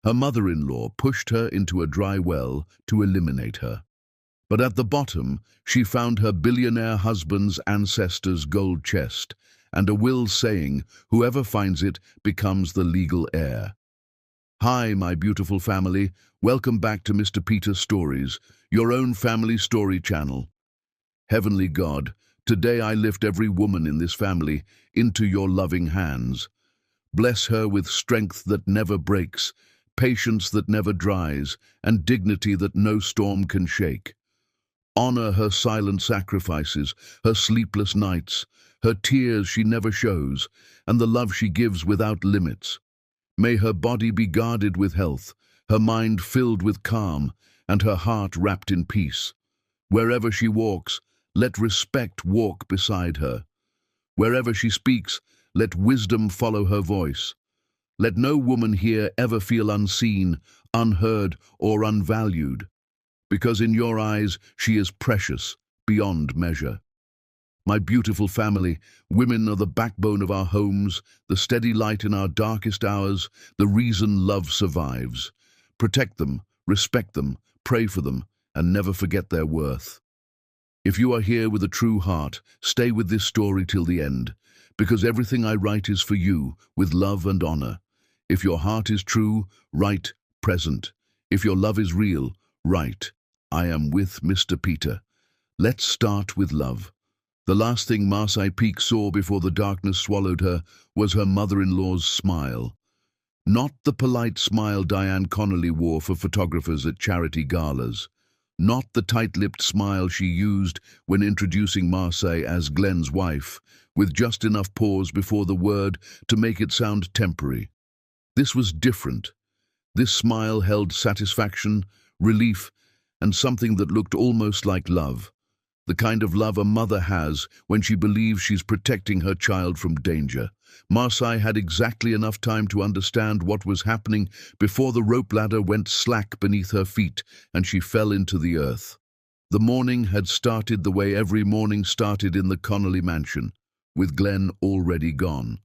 Her mother-in-law pushed her into a dry well to eliminate her. But at the bottom, she found her billionaire husband's ancestors' gold chest and a will saying, "Whoever finds it becomes the legal heir." Hi, my beautiful family. Welcome back to Mr. Peter's Stories, your own family story channel. Heavenly God, today I lift every woman in this family into your loving hands. Bless her with strength that never breaks, patience that never dries, and dignity that no storm can shake. Honor her silent sacrifices, her sleepless nights, her tears she never shows, and the love she gives without limits. May her body be guarded with health, her mind filled with calm, and her heart wrapped in peace. Wherever she walks, let respect walk beside her. Wherever she speaks, let wisdom follow her voice. Let no woman here ever feel unseen, unheard, or unvalued, because in your eyes she is precious, beyond measure. My beautiful family, women are the backbone of our homes, the steady light in our darkest hours, the reason love survives. Protect them, respect them, pray for them, and never forget their worth. If you are here with a true heart, stay with this story till the end, because everything I write is for you, with love and honor. If your heart is true, write present. If your love is real, write, I am with Mr. Peter. Let's start with love. The last thing Marseille Peak saw before the darkness swallowed her was her mother-in-law's smile. Not the polite smile Diane Connolly wore for photographers at charity galas. Not the tight-lipped smile she used when introducing Marseille as Glenn's wife, with just enough pause before the word to make it sound temporary. This was different. This smile held satisfaction, relief, and something that looked almost like love. The kind of love a mother has when she believes she's protecting her child from danger. Marseille had exactly enough time to understand what was happening before the rope ladder went slack beneath her feet and she fell into the earth. The morning had started the way every morning started in the Connolly mansion, with Glenn already gone.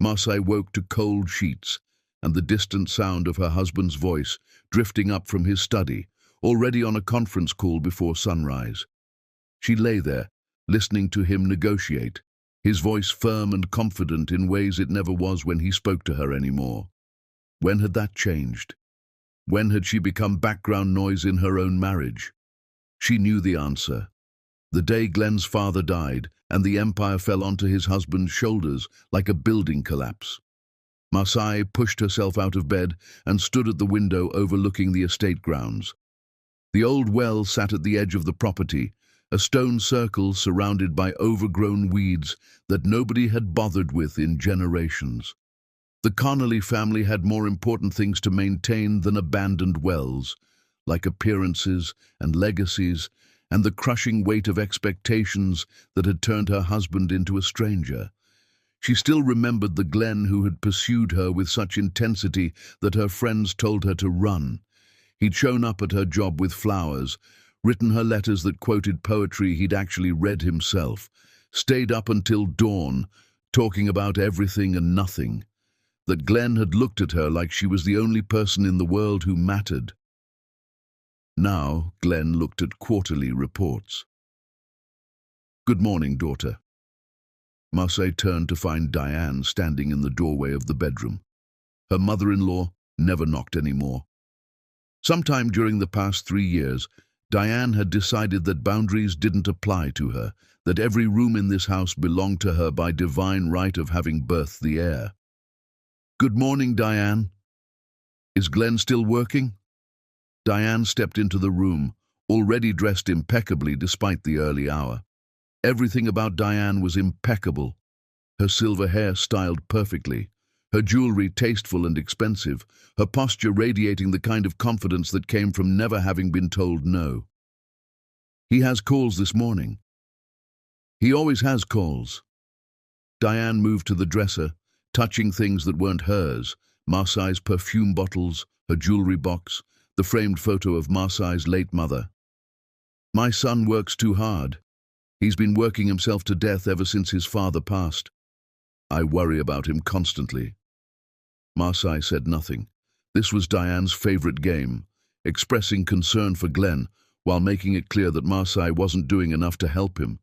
Marseille woke to cold sheets and the distant sound of her husband's voice drifting up from his study, already on a conference call before sunrise. She lay there, listening to him negotiate, his voice firm and confident in ways it never was when he spoke to her anymore. When had that changed? When had she become background noise in her own marriage? She knew the answer. The day Glenn's father died and the empire fell onto his husband's shoulders like a building collapse. Marseille pushed herself out of bed and stood at the window overlooking the estate grounds. The old well sat at the edge of the property, a stone circle surrounded by overgrown weeds that nobody had bothered with in generations. The Connolly family had more important things to maintain than abandoned wells, like appearances and legacies, and the crushing weight of expectations that had turned her husband into a stranger. She still remembered the Glenn who had pursued her with such intensity that her friends told her to run. He'd shown up at her job with flowers, written her letters that quoted poetry he'd actually read himself, stayed up until dawn, talking about everything and nothing. That Glenn had looked at her like she was the only person in the world who mattered. Now Glenn looked at quarterly reports. "Good morning, daughter." Marseille turned to find Diane standing in the doorway of the bedroom. Her mother-in-law never knocked anymore. Sometime during the past 3 years, Diane had decided that boundaries didn't apply to her, that every room in this house belonged to her by divine right of having birthed the heir. "Good morning, Diane. Is Glenn still working?" Diane stepped into the room, already dressed impeccably despite the early hour. Everything about Diane was impeccable. Her silver hair styled perfectly, her jewelry tasteful and expensive, her posture radiating the kind of confidence that came from never having been told no. "He has calls this morning." "He always has calls." Diane moved to the dresser, touching things that weren't hers, Marseille's perfume bottles, her jewelry box, the framed photo of Marseille's late mother. "My son works too hard. He's been working himself to death ever since his father passed. I worry about him constantly." Marseille said nothing, This was Diane's favorite game, expressing concern for Glenn while making it clear that Marseille wasn't doing enough to help him.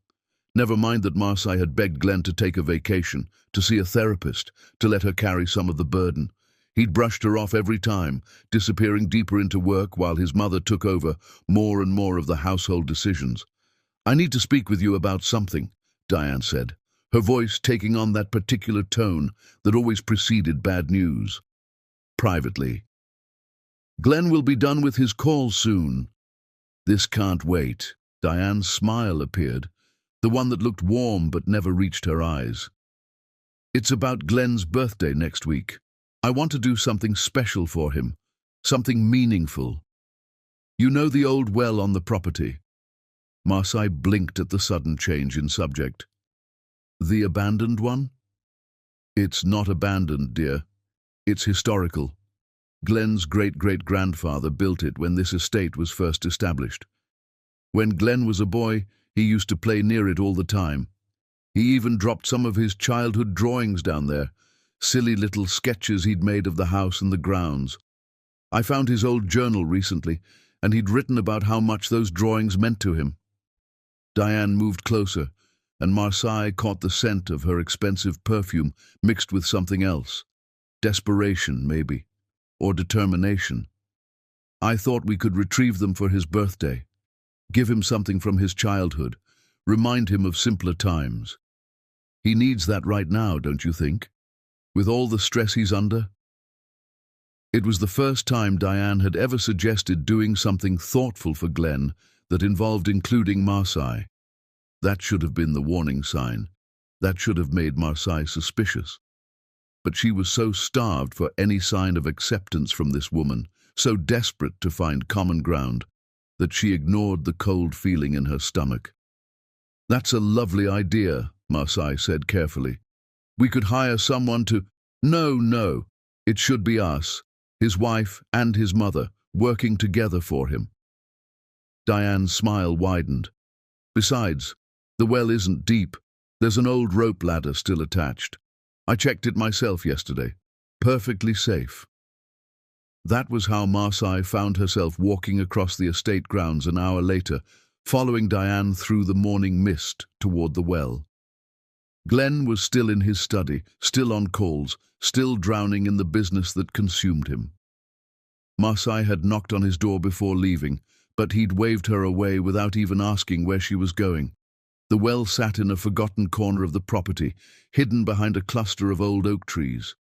Never mind that Marseille had begged Glenn to take a vacation, to see a therapist, to let her carry some of the burden. He'd brushed her off every time, disappearing deeper into work while his mother took over more and more of the household decisions. "I need to speak with you about something," Diane said, her voice taking on that particular tone that always preceded bad news. "Privately. Glenn will be done with his call soon." "This can't wait." Diane's smile appeared, the one that looked warm but never reached her eyes. "It's about Glenn's birthday next week. I want to do something special for him, something meaningful. You know the old well on the property?" Marseille blinked at the sudden change in subject. "The abandoned one?" "It's not abandoned, dear. It's historical. Glenn's great-great-grandfather built it when this estate was first established. When Glenn was a boy, he used to play near it all the time. He even dropped some of his childhood drawings down there, silly little sketches he'd made of the house and the grounds. I found his old journal recently, and he'd written about how much those drawings meant to him." Diane moved closer, and Marseille caught the scent of her expensive perfume mixed with something else. Desperation, maybe, or determination. "I thought we could retrieve them for his birthday. Give him something from his childhood. Remind him of simpler times. He needs that right now, don't you think? With all the stress he's under?" It was the first time Diane had ever suggested doing something thoughtful for Glenn that involved including Marseille. That should have been the warning sign. That should have made Marseille suspicious. But she was so starved for any sign of acceptance from this woman, so desperate to find common ground, that she ignored the cold feeling in her stomach. "That's a lovely idea," Marseille said carefully. "We could hire someone to—" No, it should be us, his wife and his mother, working together for him." Diane's smile widened. "Besides, the well isn't deep. There's an old rope ladder still attached. I checked it myself yesterday. Perfectly safe." That was how Marseille found herself walking across the estate grounds an hour later, following Diane through the morning mist toward the well. Glenn was still in his study, still on calls, still drowning in the business that consumed him. Marseille had knocked on his door before leaving, but he'd waved her away without even asking where she was going. The well sat in a forgotten corner of the property, hidden behind a cluster of old oak trees.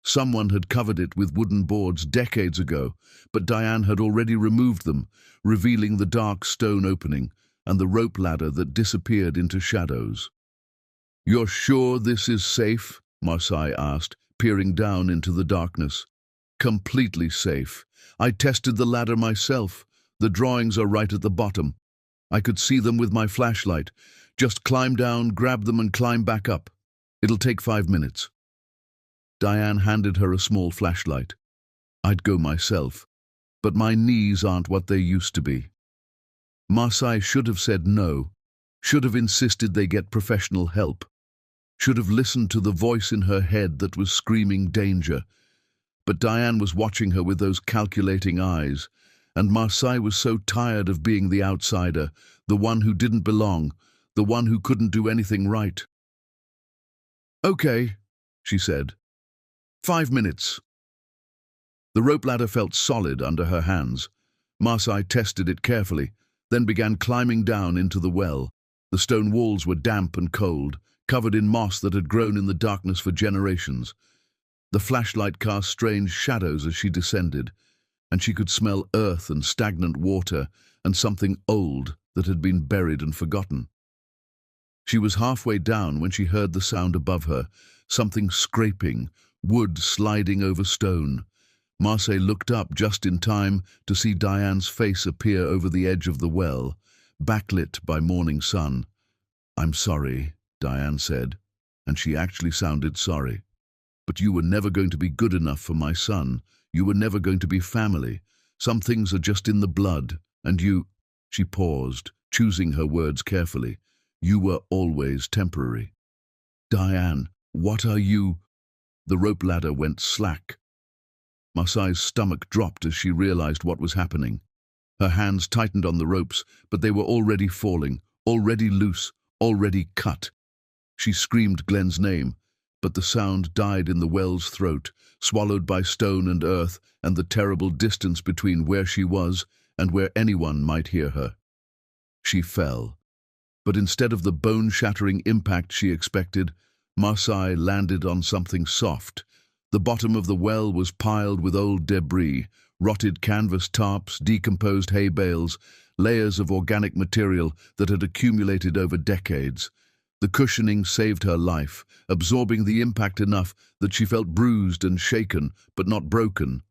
Someone had covered it with wooden boards decades ago, but Diane had already removed them, revealing the dark stone opening and the rope ladder that disappeared into shadows. "You're sure this is safe?" Marseille asked, peering down into the darkness. "Completely safe. I tested the ladder myself. The drawings are right at the bottom. I could see them with my flashlight. Just climb down, grab them and climb back up. It'll take 5 minutes." Diane handed her a small flashlight. "I'd go myself, but my knees aren't what they used to be." Marseille should have said no, should have insisted they get professional help, should have listened to the voice in her head that was screaming danger. But Diane was watching her with those calculating eyes, and Marseille was so tired of being the outsider, the one who didn't belong, the one who couldn't do anything right. "Okay," she said. 5 minutes. The rope ladder felt solid under her hands. Marseille tested it carefully, then began climbing down into the well. The stone walls were damp and cold, covered in moss that had grown in the darkness for generations. The flashlight cast strange shadows as she descended, and she could smell earth and stagnant water and something old that had been buried and forgotten. She was halfway down when she heard the sound above her, something scraping, wood sliding over stone. Marseille looked up just in time to see Diane's face appear over the edge of the well, backlit by morning sun. "I'm sorry," Diane said, and she actually sounded sorry. "But you were never going to be good enough for my son. You were never going to be family. Some things are just in the blood, and you—" She paused, choosing her words carefully. "You were always temporary." "Diane, what are you—" The rope ladder went slack. Marseille's stomach dropped as she realized what was happening. Her hands tightened on the ropes, but they were already falling, already loose, already cut. She screamed Glenn's name, but the sound died in the well's throat, swallowed by stone and earth and the terrible distance between where she was and where anyone might hear her. She fell. But instead of the bone-shattering impact she expected, Marseille landed on something soft. The bottom of the well was piled with old debris, rotted canvas tarps, decomposed hay bales, layers of organic material that had accumulated over decades. The cushioning saved her life, absorbing the impact enough that she felt bruised and shaken, but not broken.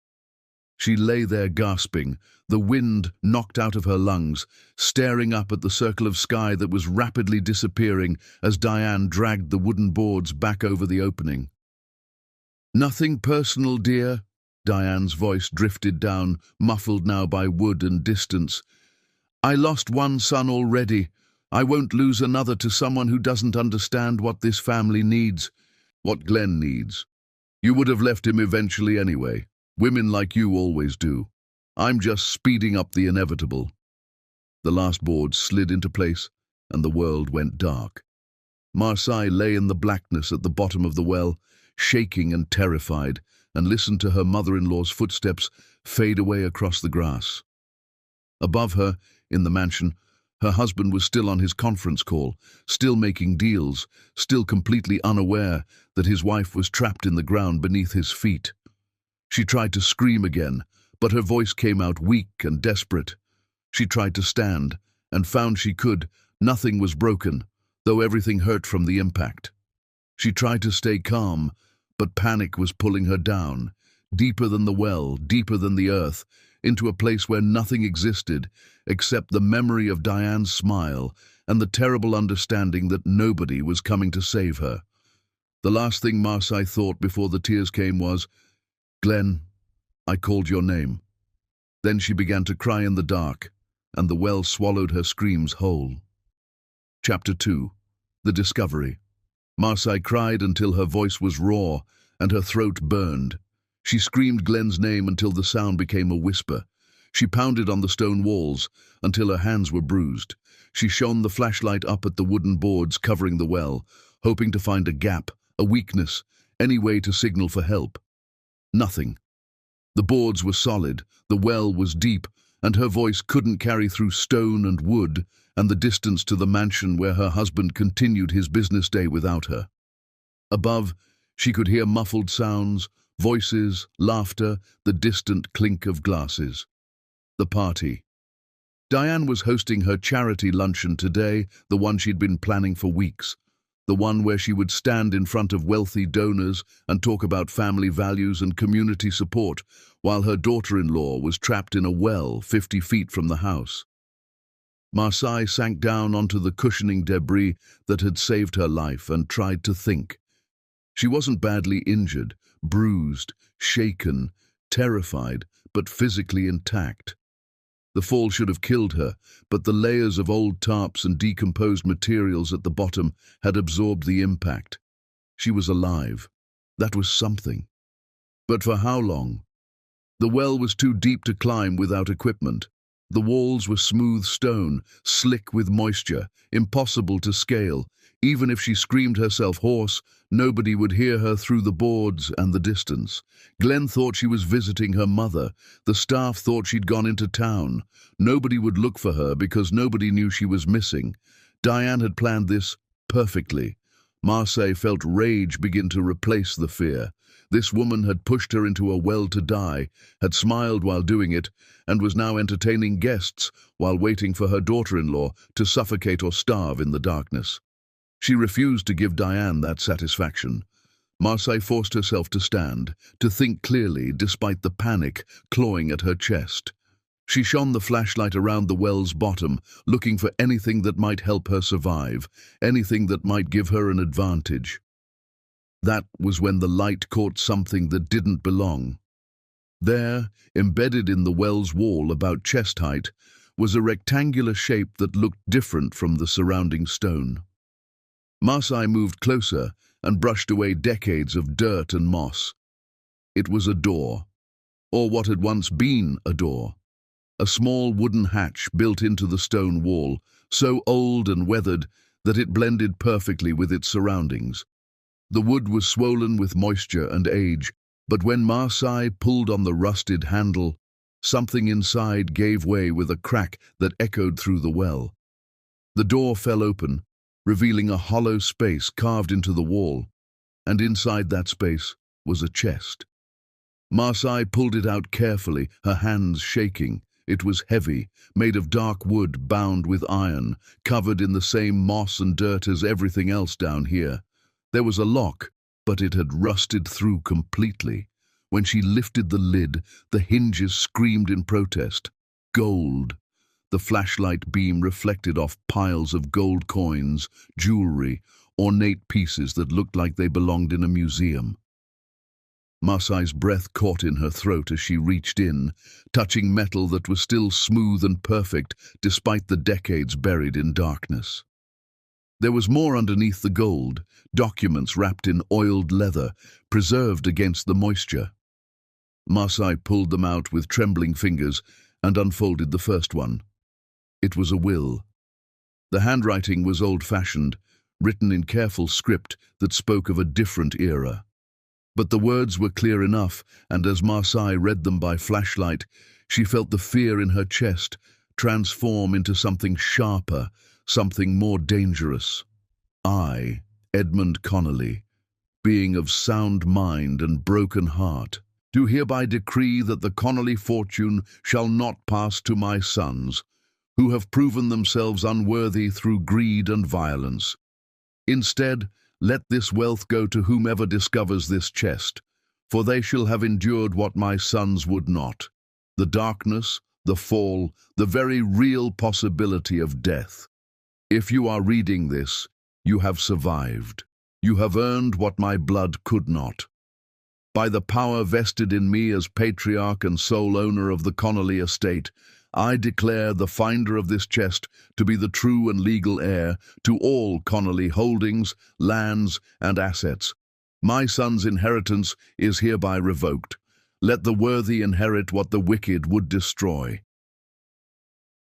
She lay there gasping, the wind knocked out of her lungs, staring up at the circle of sky that was rapidly disappearing as Diane dragged the wooden boards back over the opening. "Nothing personal, dear," Diane's voice drifted down, muffled now by wood and distance. "I lost one son already. I won't lose another to someone who doesn't understand what this family needs, what Glenn needs. You would have left him eventually anyway. Women like you always do. I'm just speeding up the inevitable." The last board slid into place, and the world went dark. Marseille lay in the blackness at the bottom of the well, shaking and terrified, and listened to her mother-in-law's footsteps fade away across the grass. Above her, in the mansion, her husband was still on his conference call, still making deals, still completely unaware that his wife was trapped in the ground beneath his feet. She tried to scream again, but her voice came out weak and desperate. She tried to stand, and found she could. Nothing was broken, though everything hurt from the impact. She tried to stay calm, but panic was pulling her down, deeper than the well, deeper than the earth, into a place where nothing existed except the memory of Diane's smile and the terrible understanding that nobody was coming to save her. The last thing Marseille thought before the tears came was, "Glenn, I called your name." Then she began to cry in the dark, and the well swallowed her screams whole. Chapter 2. The Discovery. Marseille cried until her voice was raw and her throat burned. She screamed Glenn's name until the sound became a whisper. She pounded on the stone walls until her hands were bruised. She shone the flashlight up at the wooden boards covering the well, hoping to find a gap, a weakness, any way to signal for help. Nothing. The boards were solid, the well was deep, and her voice couldn't carry through stone and wood and the distance to the mansion where her husband continued his business day without her. Above, she could hear muffled sounds, voices, laughter, the distant clink of glasses. The party. Diane was hosting her charity luncheon today, the one she'd been planning for weeks. The one where she would stand in front of wealthy donors and talk about family values and community support, while her daughter-in-law was trapped in a well 50 feet from the house. Marseille sank down onto the cushioning debris that had saved her life and tried to think. She wasn't badly injured, bruised, shaken, terrified, but physically intact. The fall should have killed her, but the layers of old tarps and decomposed materials at the bottom had absorbed the impact. She was alive. That was something. But for how long? The well was too deep to climb without equipment. The walls were smooth stone, slick with moisture, impossible to scale. Even if she screamed herself hoarse, nobody would hear her through the boards and the distance. Glenn thought she was visiting her mother. The staff thought she'd gone into town. Nobody would look for her because nobody knew she was missing. Diane had planned this perfectly. Marseille felt rage begin to replace the fear. This woman had pushed her into a well to die, had smiled while doing it, and was now entertaining guests while waiting for her daughter-in-law to suffocate or starve in the darkness. She refused to give Diane that satisfaction. Marseille forced herself to stand, to think clearly despite the panic clawing at her chest. She shone the flashlight around the well's bottom, looking for anything that might help her survive, anything that might give her an advantage. That was when the light caught something that didn't belong. There, embedded in the well's wall about chest height, was a rectangular shape that looked different from the surrounding stone. Marseille moved closer and brushed away decades of dirt and moss. It was a door. or what had once been a door. A small wooden hatch built into the stone wall, so old and weathered that it blended perfectly with its surroundings. The wood was swollen with moisture and age, but when Marseille pulled on the rusted handle, something inside gave way with a crack that echoed through the well. The door fell open, revealing a hollow space carved into the wall, and inside that space was a chest. Marseille pulled it out carefully, her hands shaking. It was heavy, made of dark wood bound with iron, covered in the same moss and dirt as everything else down here. There was a lock, but it had rusted through completely. When she lifted the lid, the hinges screamed in protest. Gold! The flashlight beam reflected off piles of gold coins, jewelry, ornate pieces that looked like they belonged in a museum. Marseille's breath caught in her throat as she reached in, touching metal that was still smooth and perfect despite the decades buried in darkness. There was more underneath the gold, documents wrapped in oiled leather, preserved against the moisture. Marseille pulled them out with trembling fingers and unfolded the first one. It was a will. The handwriting was old-fashioned, written in careful script that spoke of a different era. But the words were clear enough, and as Marseille read them by flashlight, she felt the fear in her chest transform into something sharper, something more dangerous. I, Edmund Connolly, being of sound mind and broken heart, do hereby decree that the Connolly fortune shall not pass to my sons, who have proven themselves unworthy through greed and violence. Instead, let this wealth go to whomever discovers this chest, for they shall have endured what my sons would not: the darkness, the fall, the very real possibility of death. If you are reading this, you have survived. You have earned what my blood could not. By the power vested in me as patriarch and sole owner of the Connolly estate, I declare the finder of this chest to be the true and legal heir to all Connolly holdings, lands, and assets. My son's inheritance is hereby revoked. Let the worthy inherit what the wicked would destroy.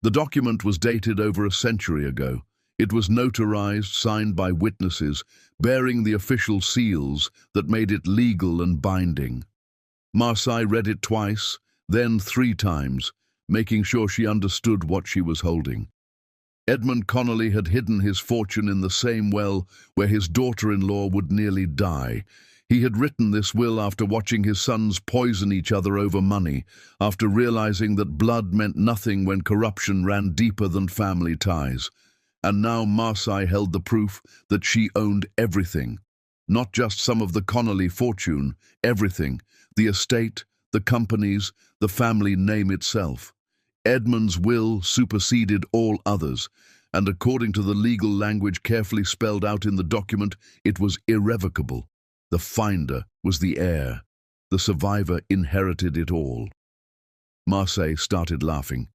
The document was dated over a century ago. It was notarized, signed by witnesses, bearing the official seals that made it legal and binding. Marseille read it twice, then 3 times, making sure she understood what she was holding. Edmund Connolly had hidden his fortune in the same well where his daughter-in-law would nearly die. He had written this will after watching his sons poison each other over money, after realizing that blood meant nothing when corruption ran deeper than family ties. And now Marseille held the proof that she owned everything. Not just some of the Connolly fortune, everything. The estate, the companies, the family name itself. Edmund's will superseded all others, and according to the legal language carefully spelled out in the document, it was irrevocable. The finder was the heir. The survivor inherited it all. Marseille started laughing.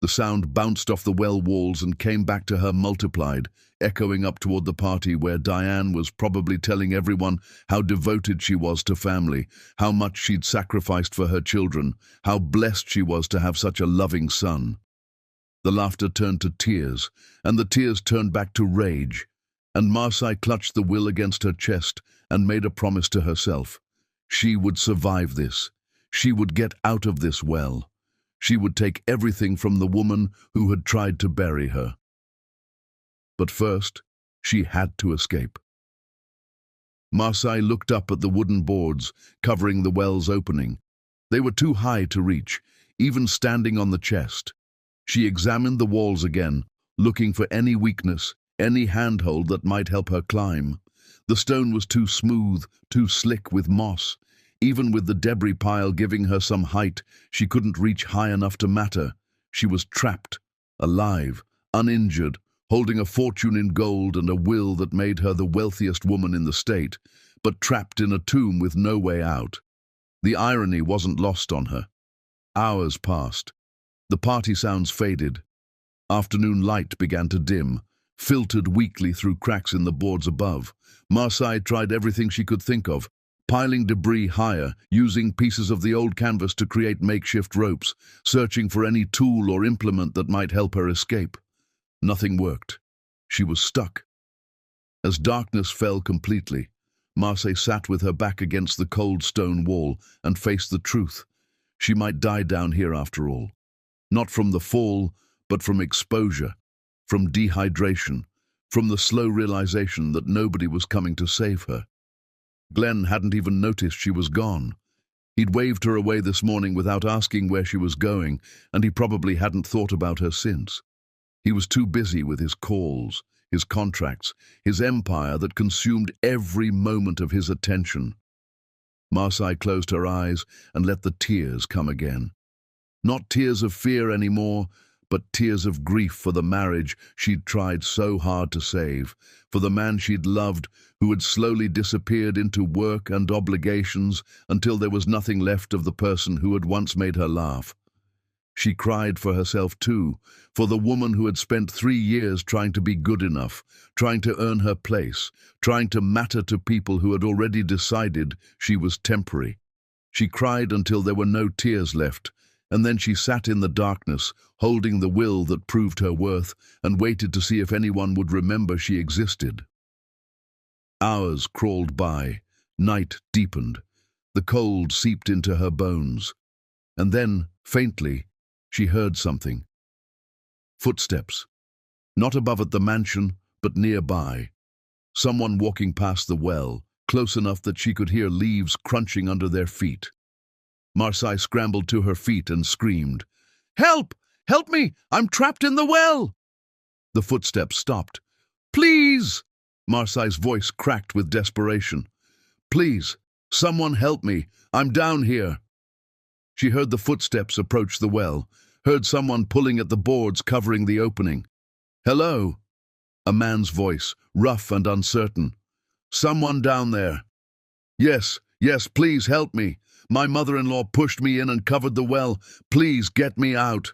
The sound bounced off the well walls and came back to her multiplied, echoing up toward the party where Diane was probably telling everyone how devoted she was to family, how much she'd sacrificed for her children, how blessed she was to have such a loving son. The laughter turned to tears, and the tears turned back to rage, and Marseille clutched the will against her chest and made a promise to herself. She would survive this. She would get out of this well. She would take everything from the woman who had tried to bury her. But first, she had to escape. Marseille looked up at the wooden boards covering the well's opening. They were too high to reach, even standing on the chest. She examined the walls again, looking for any weakness, any handhold that might help her climb. The stone was too smooth, too slick with moss. Even with the debris pile giving her some height, she couldn't reach high enough to matter. She was trapped, alive, uninjured, holding a fortune in gold and a will that made her the wealthiest woman in the state, but trapped in a tomb with no way out. The irony wasn't lost on her. Hours passed. The party sounds faded. Afternoon light began to dim, filtered weakly through cracks in the boards above. Marseille tried everything she could think of: piling debris higher, using pieces of the old canvas to create makeshift ropes, searching for any tool or implement that might help her escape. Nothing worked. She was stuck. As darkness fell completely, Marseille sat with her back against the cold stone wall and faced the truth. She might die down here after all. Not from the fall, but from exposure, from dehydration, from the slow realization that nobody was coming to save her. Glenn hadn't even noticed she was gone. He'd waved her away this morning without asking where she was going, and he probably hadn't thought about her since. He was too busy with his calls, his contracts, his empire that consumed every moment of his attention. Marseille closed her eyes and let the tears come again. Not tears of fear anymore, but tears of grief for the marriage she'd tried so hard to save, for the man she'd loved who had slowly disappeared into work and obligations until there was nothing left of the person who had once made her laugh. She cried for herself too, for the woman who had spent 3 years trying to be good enough, trying to earn her place, trying to matter to people who had already decided she was temporary. She cried until there were no tears left, and then she sat in the darkness, holding the will that proved her worth, and waited to see if anyone would remember she existed. Hours crawled by, night deepened, the cold seeped into her bones, and then, faintly, she heard something. Footsteps. Not above at the mansion, but nearby. Someone walking past the well, close enough that she could hear leaves crunching under their feet. Marseille scrambled to her feet and screamed, "Help! Help me! I'm trapped in the well!" The footsteps stopped. "Please!" Marseille's voice cracked with desperation. "Please, someone help me! I'm down here!" She heard the footsteps approach the well, heard someone pulling at the boards covering the opening. "Hello?" A man's voice, rough and uncertain. "Someone down there?" Yes, please help me. My mother-in-law pushed me in and covered the well. Please get me out."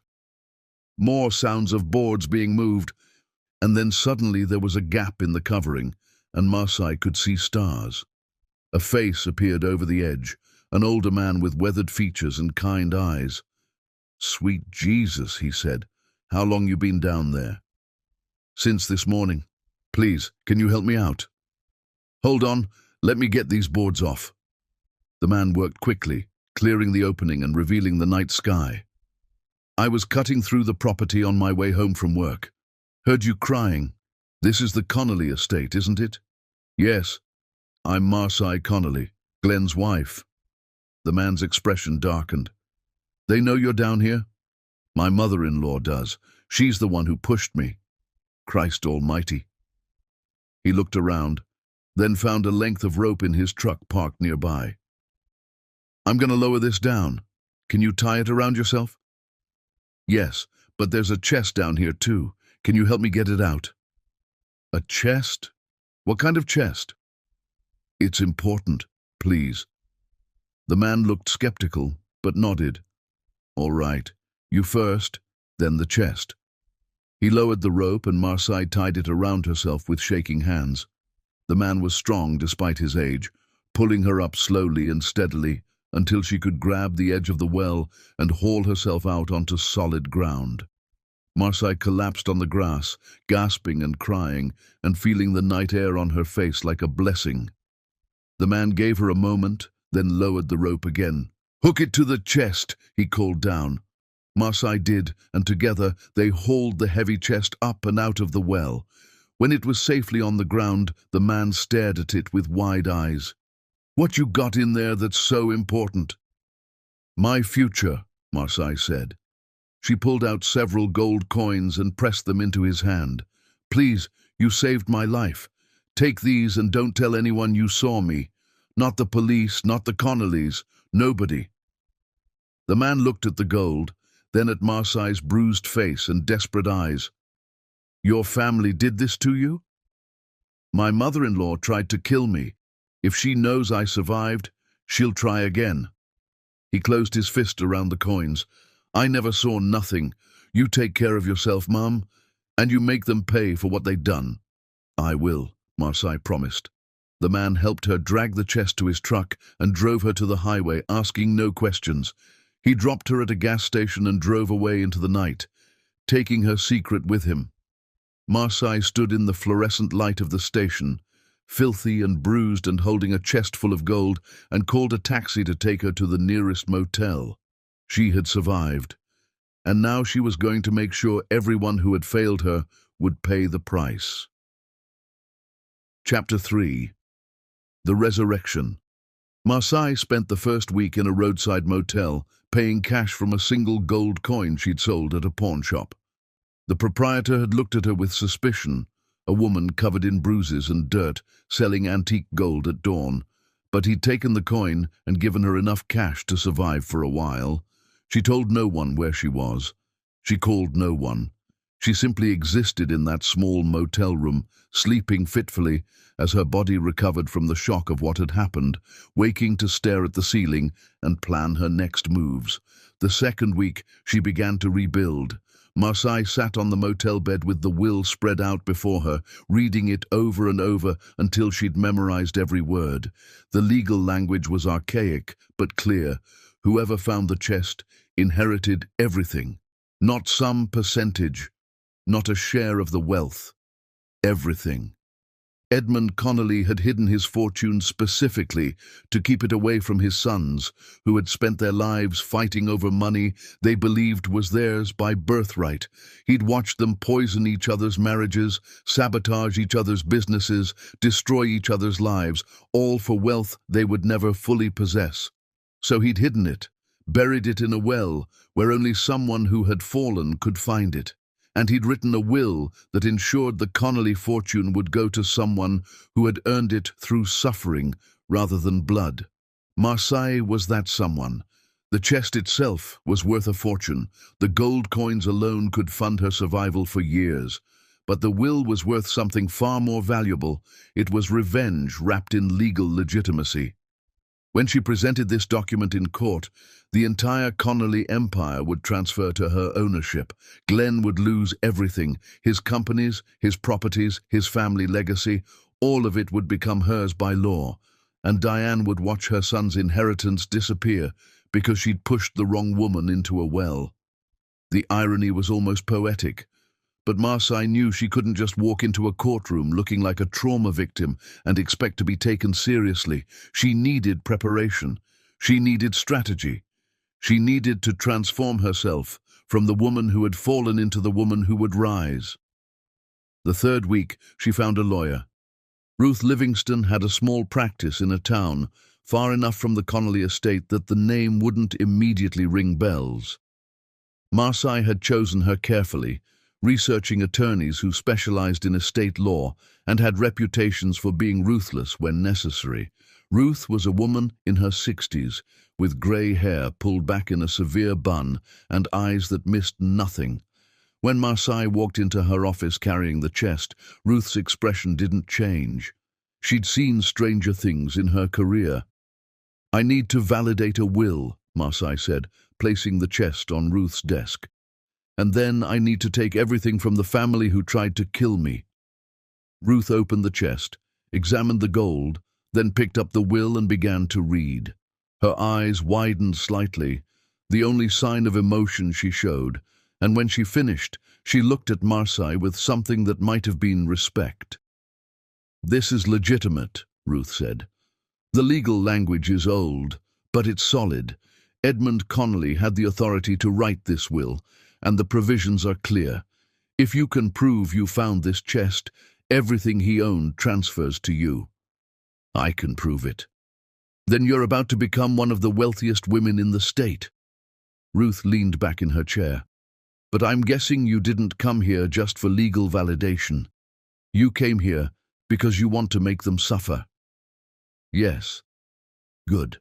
More sounds of boards being moved, and then suddenly there was a gap in the covering, and Marseille could see stars. A face appeared over the edge, an older man with weathered features and kind eyes. "Sweet Jesus," he said, "how long you been down there?" "Since this morning. Please, can you help me out?" "Hold on, let me get these boards off." The man worked quickly, clearing the opening and revealing the night sky. "I was cutting through the property on my way home from work. Heard you crying. This is the Connolly estate, isn't it?" "Yes. I'm Marseille Connolly, Glenn's wife." The man's expression darkened. "They know you're down here?" "My mother-in-law does. She's the one who pushed me." Christ almighty. He looked around, then found a length of rope in his truck parked nearby. "I'm going to lower this down. Can you tie it around yourself?" "Yes, but there's a chest down here too. Can you help me get it out?" "A chest? What kind of chest?" "It's important, please." The man looked skeptical, but nodded. "All right, you first, then the chest." He lowered the rope and Marseille tied it around herself with shaking hands. The man was strong despite his age, pulling her up slowly and steadily until she could grab the edge of the well and haul herself out onto solid ground. Marseille collapsed on the grass, gasping and crying, and feeling the night air on her face like a blessing. The man gave her a moment, then lowered the rope again. "Hook it to the chest," he called down. Marseille did, and together they hauled the heavy chest up and out of the well. When it was safely on the ground, the man stared at it with wide eyes. "What you got in there that's so important?" "My future," Marseille said. She pulled out several gold coins and pressed them into his hand. "Please, you saved my life. Take these and don't tell anyone you saw me. Not the police, not the Connollys, nobody." The man looked at the gold, then at Marseille's bruised face and desperate eyes. "Your family did this to you?" "My mother-in-law tried to kill me. If she knows I survived, she'll try again." He closed his fist around the coins. "I never saw nothing. You take care of yourself, Mum, and you make them pay for what they done." "I will," Marseille promised. The man helped her drag the chest to his truck and drove her to the highway, asking no questions. He dropped her at a gas station and drove away into the night, taking her secret with him. Marseille stood in the fluorescent light of the station, filthy and bruised and holding a chest full of gold, and called a taxi to take her to the nearest motel. She had survived, and now she was going to make sure everyone who had failed her would pay the price. Chapter 3. The Resurrection. Marseille spent the first week in a roadside motel, paying cash from a single gold coin she'd sold at a pawn shop. The proprietor had looked at her with suspicion, a woman covered in bruises and dirt, selling antique gold at dawn. But he'd taken the coin and given her enough cash to survive for a while. She told no one where she was. She called no one. She simply existed in that small motel room, sleeping fitfully as her body recovered from the shock of what had happened, waking to stare at the ceiling and plan her next moves. The second week, she began to rebuild. Marseille sat on the motel bed with the will spread out before her, reading it over and over until she'd memorized every word. The legal language was archaic, but clear. Whoever found the chest inherited everything. Not some percentage, not a share of the wealth. Everything. Edmund Connolly had hidden his fortune specifically to keep it away from his sons, who had spent their lives fighting over money they believed was theirs by birthright. He'd watched them poison each other's marriages, sabotage each other's businesses, destroy each other's lives, all for wealth they would never fully possess. So he'd hidden it, buried it in a well where only someone who had fallen could find it. And he'd written a will that ensured the Connolly fortune would go to someone who had earned it through suffering rather than blood. Marseille was that someone. The chest itself was worth a fortune. The gold coins alone could fund her survival for years. But the will was worth something far more valuable. It was revenge wrapped in legal legitimacy. When she presented this document in court, the entire Connolly empire would transfer to her ownership. Glenn would lose everything, his companies, his properties, his family legacy, all of it would become hers by law. And Diane would watch her son's inheritance disappear because she'd pushed the wrong woman into a well. The irony was almost poetic. But Marseille knew she couldn't just walk into a courtroom looking like a trauma victim and expect to be taken seriously. She needed preparation. She needed strategy. She needed to transform herself from the woman who had fallen into the woman who would rise. The third week, she found a lawyer. Ruth Livingston had a small practice in a town far enough from the Connolly estate that the name wouldn't immediately ring bells. Marseille had chosen her carefully, researching attorneys who specialized in estate law and had reputations for being ruthless when necessary. Ruth was a woman in her 60s, with grey hair pulled back in a severe bun and eyes that missed nothing. When Marseille walked into her office carrying the chest, Ruth's expression didn't change. She'd seen stranger things in her career. "I need to validate a will," Marseille said, placing the chest on Ruth's desk. "And then I need to take everything from the family who tried to kill me." Ruth opened the chest, examined the gold, then picked up the will and began to read. Her eyes widened slightly, the only sign of emotion she showed, and when she finished, she looked at Marseille with something that might have been respect. "This is legitimate," Ruth said. "The legal language is old, but it's solid. Edmund Connolly had the authority to write this will, and the provisions are clear. If you can prove you found this chest, everything he owned transfers to you." "I can prove it." "Then you're about to become one of the wealthiest women in the state." Ruth leaned back in her chair. "But I'm guessing you didn't come here just for legal validation. You came here because you want to make them suffer." "Yes." "Good."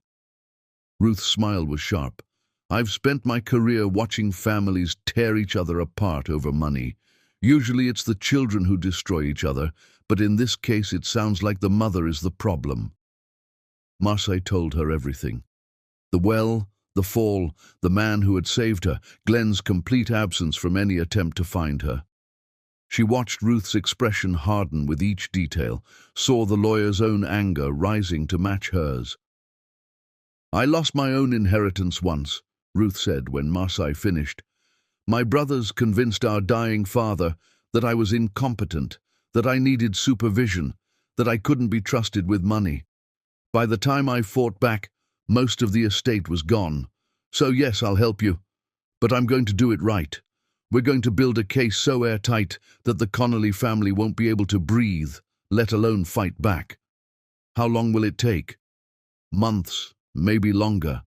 Ruth's smile was sharp. "I've spent my career watching families tear each other apart over money. Usually it's the children who destroy each other, but in this case it sounds like the mother is the problem." Marseille told her everything. The well, the fall, the man who had saved her, Glenn's complete absence from any attempt to find her. She watched Ruth's expression harden with each detail, saw the lawyer's own anger rising to match hers. "I lost my own inheritance once," Ruth said when Marseille finished. "My brothers convinced our dying father that I was incompetent, that I needed supervision, that I couldn't be trusted with money. By the time I fought back, most of the estate was gone. So yes, I'll help you, but I'm going to do it right. We're going to build a case so airtight that the Connolly family won't be able to breathe, let alone fight back. How long will it take? Months, maybe longer.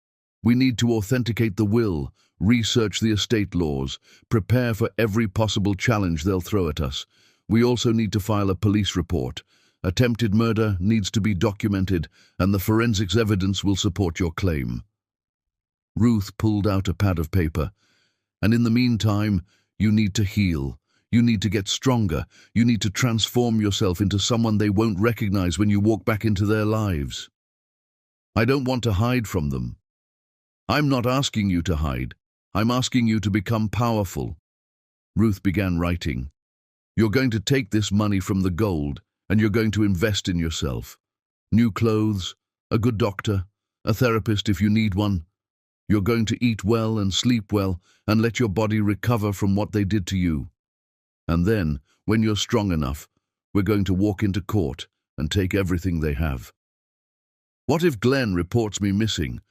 We need to authenticate the will, research the estate laws, prepare for every possible challenge they'll throw at us. We also need to file a police report. Attempted murder needs to be documented, and the forensics evidence will support your claim." Ruth pulled out a pad of paper. "And in the meantime, you need to heal. You need to get stronger. You need to transform yourself into someone they won't recognize when you walk back into their lives. I don't want to hide from them. I'm not asking you to hide. I'm asking you to become powerful." Ruth began writing. "You're going to take this money from the gold, and you're going to invest in yourself. New clothes, a good doctor, a therapist if you need one. You're going to eat well and sleep well and let your body recover from what they did to you. And then, when you're strong enough, we're going to walk into court and take everything they have. What if Glenn reports me missing?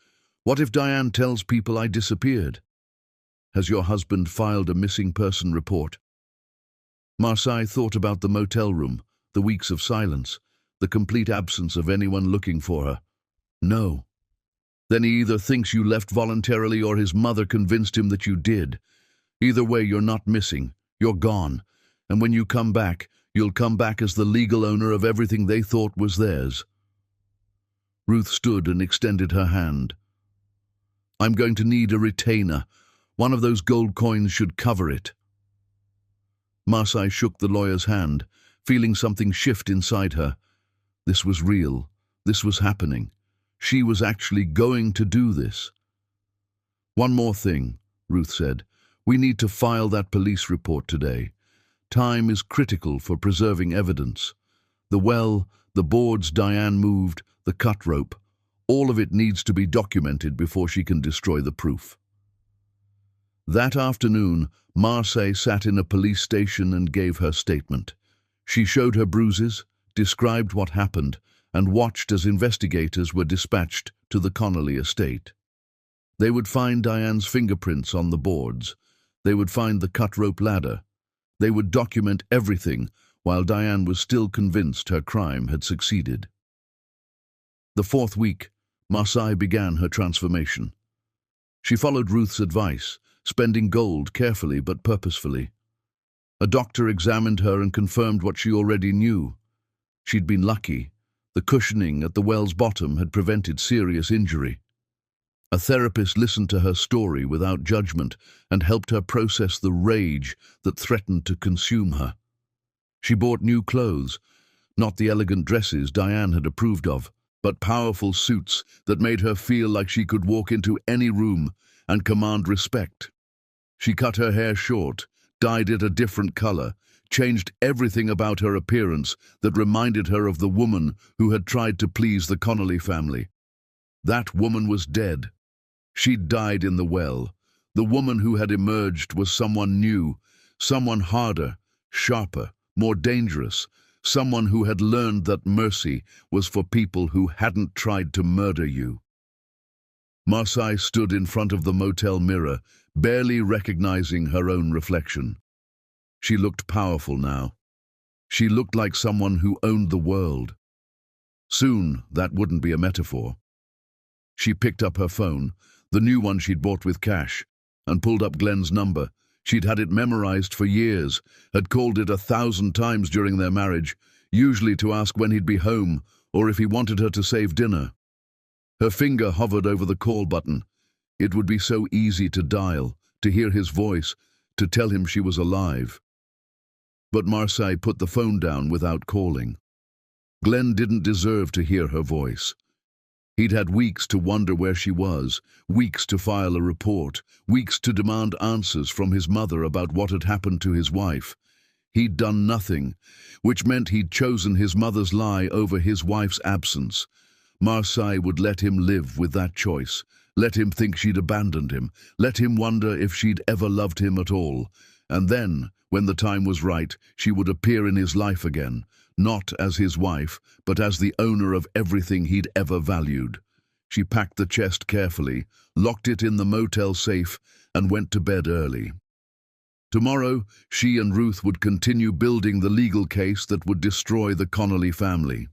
What if Diane tells people I disappeared? Has your husband filed a missing person report?" Marseille thought about the motel room, the weeks of silence, the complete absence of anyone looking for her. "No." "Then he either thinks you left voluntarily or his mother convinced him that you did. Either way, you're not missing. You're gone. And when you come back, you'll come back as the legal owner of everything they thought was theirs." Ruth stood and extended her hand. "I'm going to need a retainer. One of those gold coins should cover it." Marseille shook the lawyer's hand, feeling something shift inside her. This was real. This was happening. She was actually going to do this. "One more thing," Ruth said. "We need to file that police report today. Time is critical for preserving evidence. The well, the boards Diane moved, the cut rope, all of it needs to be documented before she can destroy the proof." That afternoon, Marseille sat in a police station and gave her statement. She showed her bruises, described what happened, and watched as investigators were dispatched to the Connolly estate. They would find Diane's fingerprints on the boards. They would find the cut rope ladder. They would document everything while Diane was still convinced her crime had succeeded. The fourth week, Marseille began her transformation. She followed Ruth's advice, spending gold carefully but purposefully. A doctor examined her and confirmed what she already knew. She'd been lucky. The cushioning at the well's bottom had prevented serious injury. A therapist listened to her story without judgment and helped her process the rage that threatened to consume her. She bought new clothes, not the elegant dresses Diane had approved of, but powerful suits that made her feel like she could walk into any room and command respect. She cut her hair short, dyed it a different color, changed everything about her appearance that reminded her of the woman who had tried to please the Connolly family. That woman was dead. She'd died in the well. The woman who had emerged was someone new, someone harder, sharper, more dangerous, someone who had learned that mercy was for people who hadn't tried to murder you. Marseille stood in front of the motel mirror, barely recognizing her own reflection. She looked powerful now. She looked like someone who owned the world. Soon, that wouldn't be a metaphor. She picked up her phone, the new one she'd bought with cash, and pulled up Glenn's number. She'd had it memorized for years, had called it 1,000 times during their marriage, usually to ask when he'd be home or if he wanted her to save dinner. Her finger hovered over the call button. It would be so easy to dial, to hear his voice, to tell him she was alive. But Marseille put the phone down without calling. Glenn didn't deserve to hear her voice. He'd had weeks to wonder where she was, weeks to file a report, weeks to demand answers from his mother about what had happened to his wife. He'd done nothing, which meant he'd chosen his mother's lie over his wife's absence. Marseille would let him live with that choice, let him think she'd abandoned him, let him wonder if she'd ever loved him at all. And then, when the time was right, she would appear in his life again, not as his wife, but as the owner of everything he'd ever valued. She packed the chest carefully, locked it in the motel safe, and went to bed early. Tomorrow, she and Ruth would continue building the legal case that would destroy the Connolly family.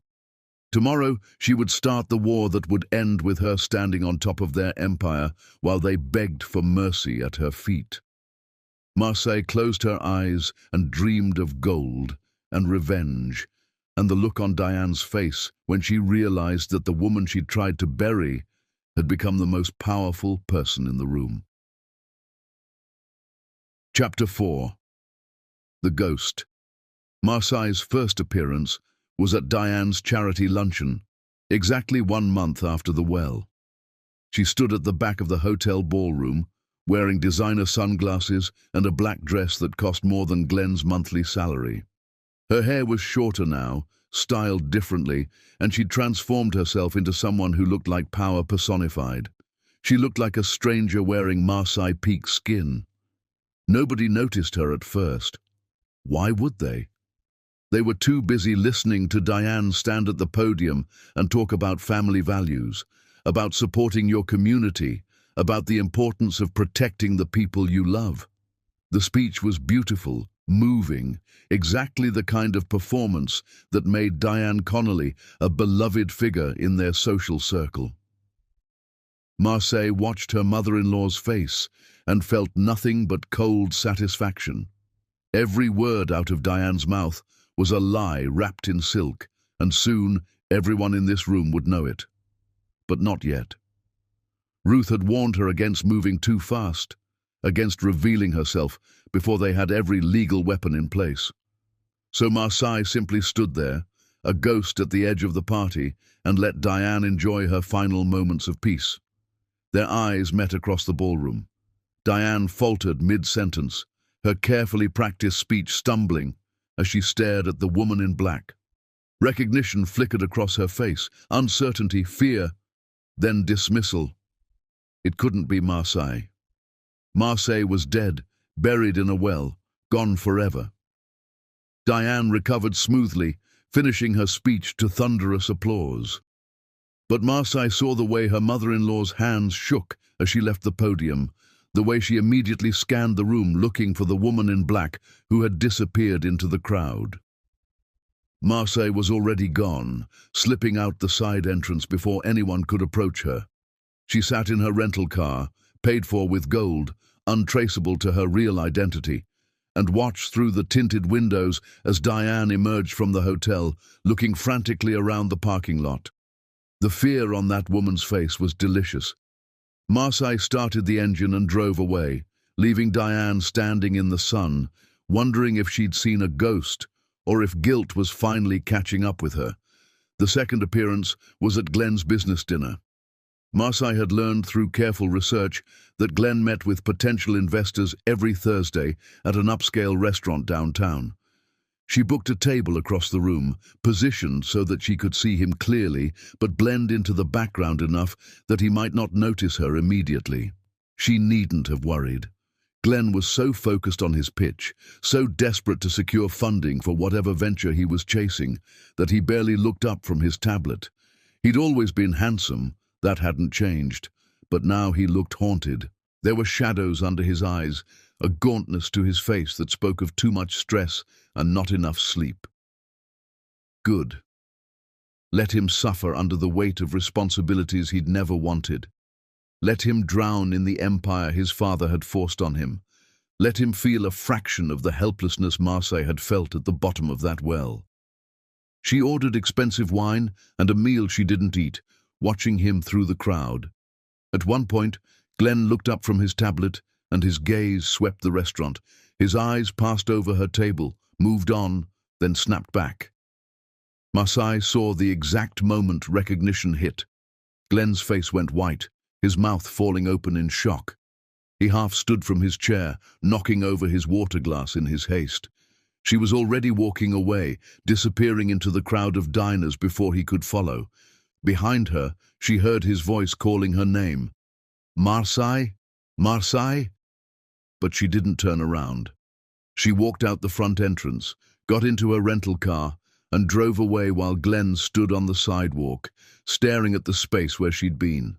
Tomorrow, she would start the war that would end with her standing on top of their empire while they begged for mercy at her feet. Marseille closed her eyes and dreamed of gold and revenge, and the look on Diane's face when she realized that the woman she'd tried to bury had become the most powerful person in the room. Chapter 4. The Ghost. Marseille's first appearance was at Diane's charity luncheon, exactly 1 month after the well. She stood at the back of the hotel ballroom, wearing designer sunglasses and a black dress that cost more than Glenn's monthly salary. Her hair was shorter now, styled differently, and she'd transformed herself into someone who looked like power personified. She looked like a stranger wearing Marseille peak skin. Nobody noticed her at first. Why would they? They were too busy listening to Diane stand at the podium and talk about family values, about supporting your community, about the importance of protecting the people you love. The speech was beautiful, moving, exactly the kind of performance that made Diane Connolly a beloved figure in their social circle. Marseille watched her mother-in-law's face and felt nothing but cold satisfaction. Every word out of Diane's mouth was a lie wrapped in silk, and soon everyone in this room would know it. But not yet. Ruth had warned her against moving too fast, against revealing herself before they had every legal weapon in place. So Marseille simply stood there, a ghost at the edge of the party, and let Diane enjoy her final moments of peace. Their eyes met across the ballroom. Diane faltered mid-sentence, her carefully practiced speech stumbling as she stared at the woman in black. Recognition flickered across her face, uncertainty, fear, then dismissal. It couldn't be Marseille. Marseille was dead, buried in a well, gone forever. Diane recovered smoothly, finishing her speech to thunderous applause. But Marseille saw the way her mother-in-law's hands shook as she left the podium, the way she immediately scanned the room looking for the woman in black who had disappeared into the crowd. Marseille was already gone, slipping out the side entrance before anyone could approach her. She sat in her rental car, paid for with gold, untraceable to her real identity, and watched through the tinted windows as Diane emerged from the hotel, looking frantically around the parking lot. The fear on that woman's face was delicious. Marseille started the engine and drove away, leaving Diane standing in the sun, wondering if she'd seen a ghost or if guilt was finally catching up with her. The second appearance was at Glenn's business dinner. Marseille had learned through careful research that Glenn met with potential investors every Thursday at an upscale restaurant downtown. She booked a table across the room, positioned so that she could see him clearly, but blend into the background enough that he might not notice her immediately. She needn't have worried. Glenn was so focused on his pitch, so desperate to secure funding for whatever venture he was chasing, that he barely looked up from his tablet. He'd always been handsome, that hadn't changed, but now he looked haunted. There were shadows under his eyes, a gauntness to his face that spoke of too much stress and not enough sleep. Good. Let him suffer under the weight of responsibilities he'd never wanted. Let him drown in the empire his father had forced on him. Let him feel a fraction of the helplessness Marseille had felt at the bottom of that well. She ordered expensive wine and a meal she didn't eat, watching him through the crowd. At one point, Glenn looked up from his tablet and his gaze swept the restaurant. His eyes passed over her table, moved on, then snapped back. Marseille saw the exact moment recognition hit. Glenn's face went white, his mouth falling open in shock. He half stood from his chair, knocking over his water glass in his haste. She was already walking away, disappearing into the crowd of diners before he could follow. Behind her, she heard his voice calling her name. Marseille? Marseille? But she didn't turn around. She walked out the front entrance, got into her rental car, and drove away while Glenn stood on the sidewalk, staring at the space where she'd been.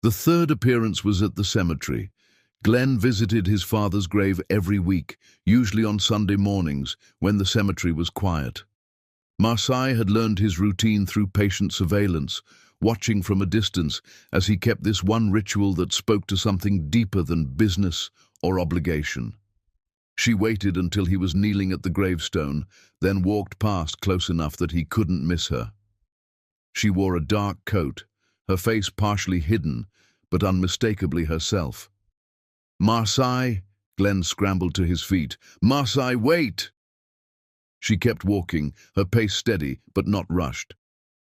The third appearance was at the cemetery. Glenn visited his father's grave every week, usually on Sunday mornings, when the cemetery was quiet. Marseille had learned his routine through patient surveillance, watching from a distance as he kept this one ritual that spoke to something deeper than business or obligation. She waited until he was kneeling at the gravestone, then walked past close enough that he couldn't miss her. She wore a dark coat, her face partially hidden, but unmistakably herself. Marseille, Glenn scrambled to his feet. Marseille, wait! She kept walking, her pace steady, but not rushed.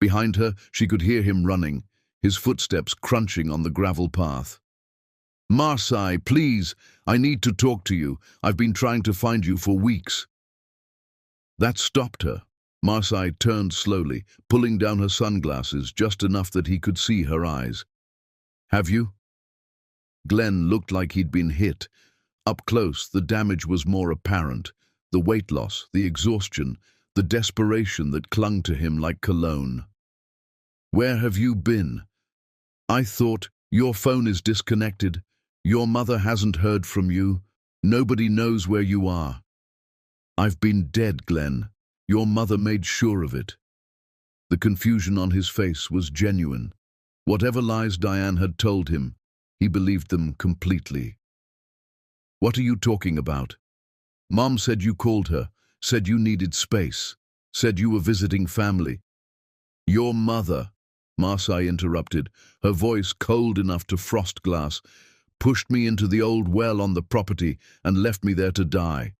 Behind her, she could hear him running, his footsteps crunching on the gravel path. Marseille, please, I need to talk to you. I've been trying to find you for weeks. That stopped her. Marseille turned slowly, pulling down her sunglasses just enough that he could see her eyes. Have you? Glenn looked like he'd been hit. Up close, the damage was more apparent. The weight loss, the exhaustion, the desperation that clung to him like cologne. Where have you been? I thought, your phone is disconnected. Your mother hasn't heard from you. Nobody knows where you are. I've been dead, Glenn. Your mother made sure of it. The confusion on his face was genuine. Whatever lies Diane had told him, he believed them completely. What are you talking about? Mom said you called her, said you needed space, said you were visiting family. Your mother, Marseille interrupted, her voice cold enough to frost glass, pushed me into the old well on the property and left me there to die.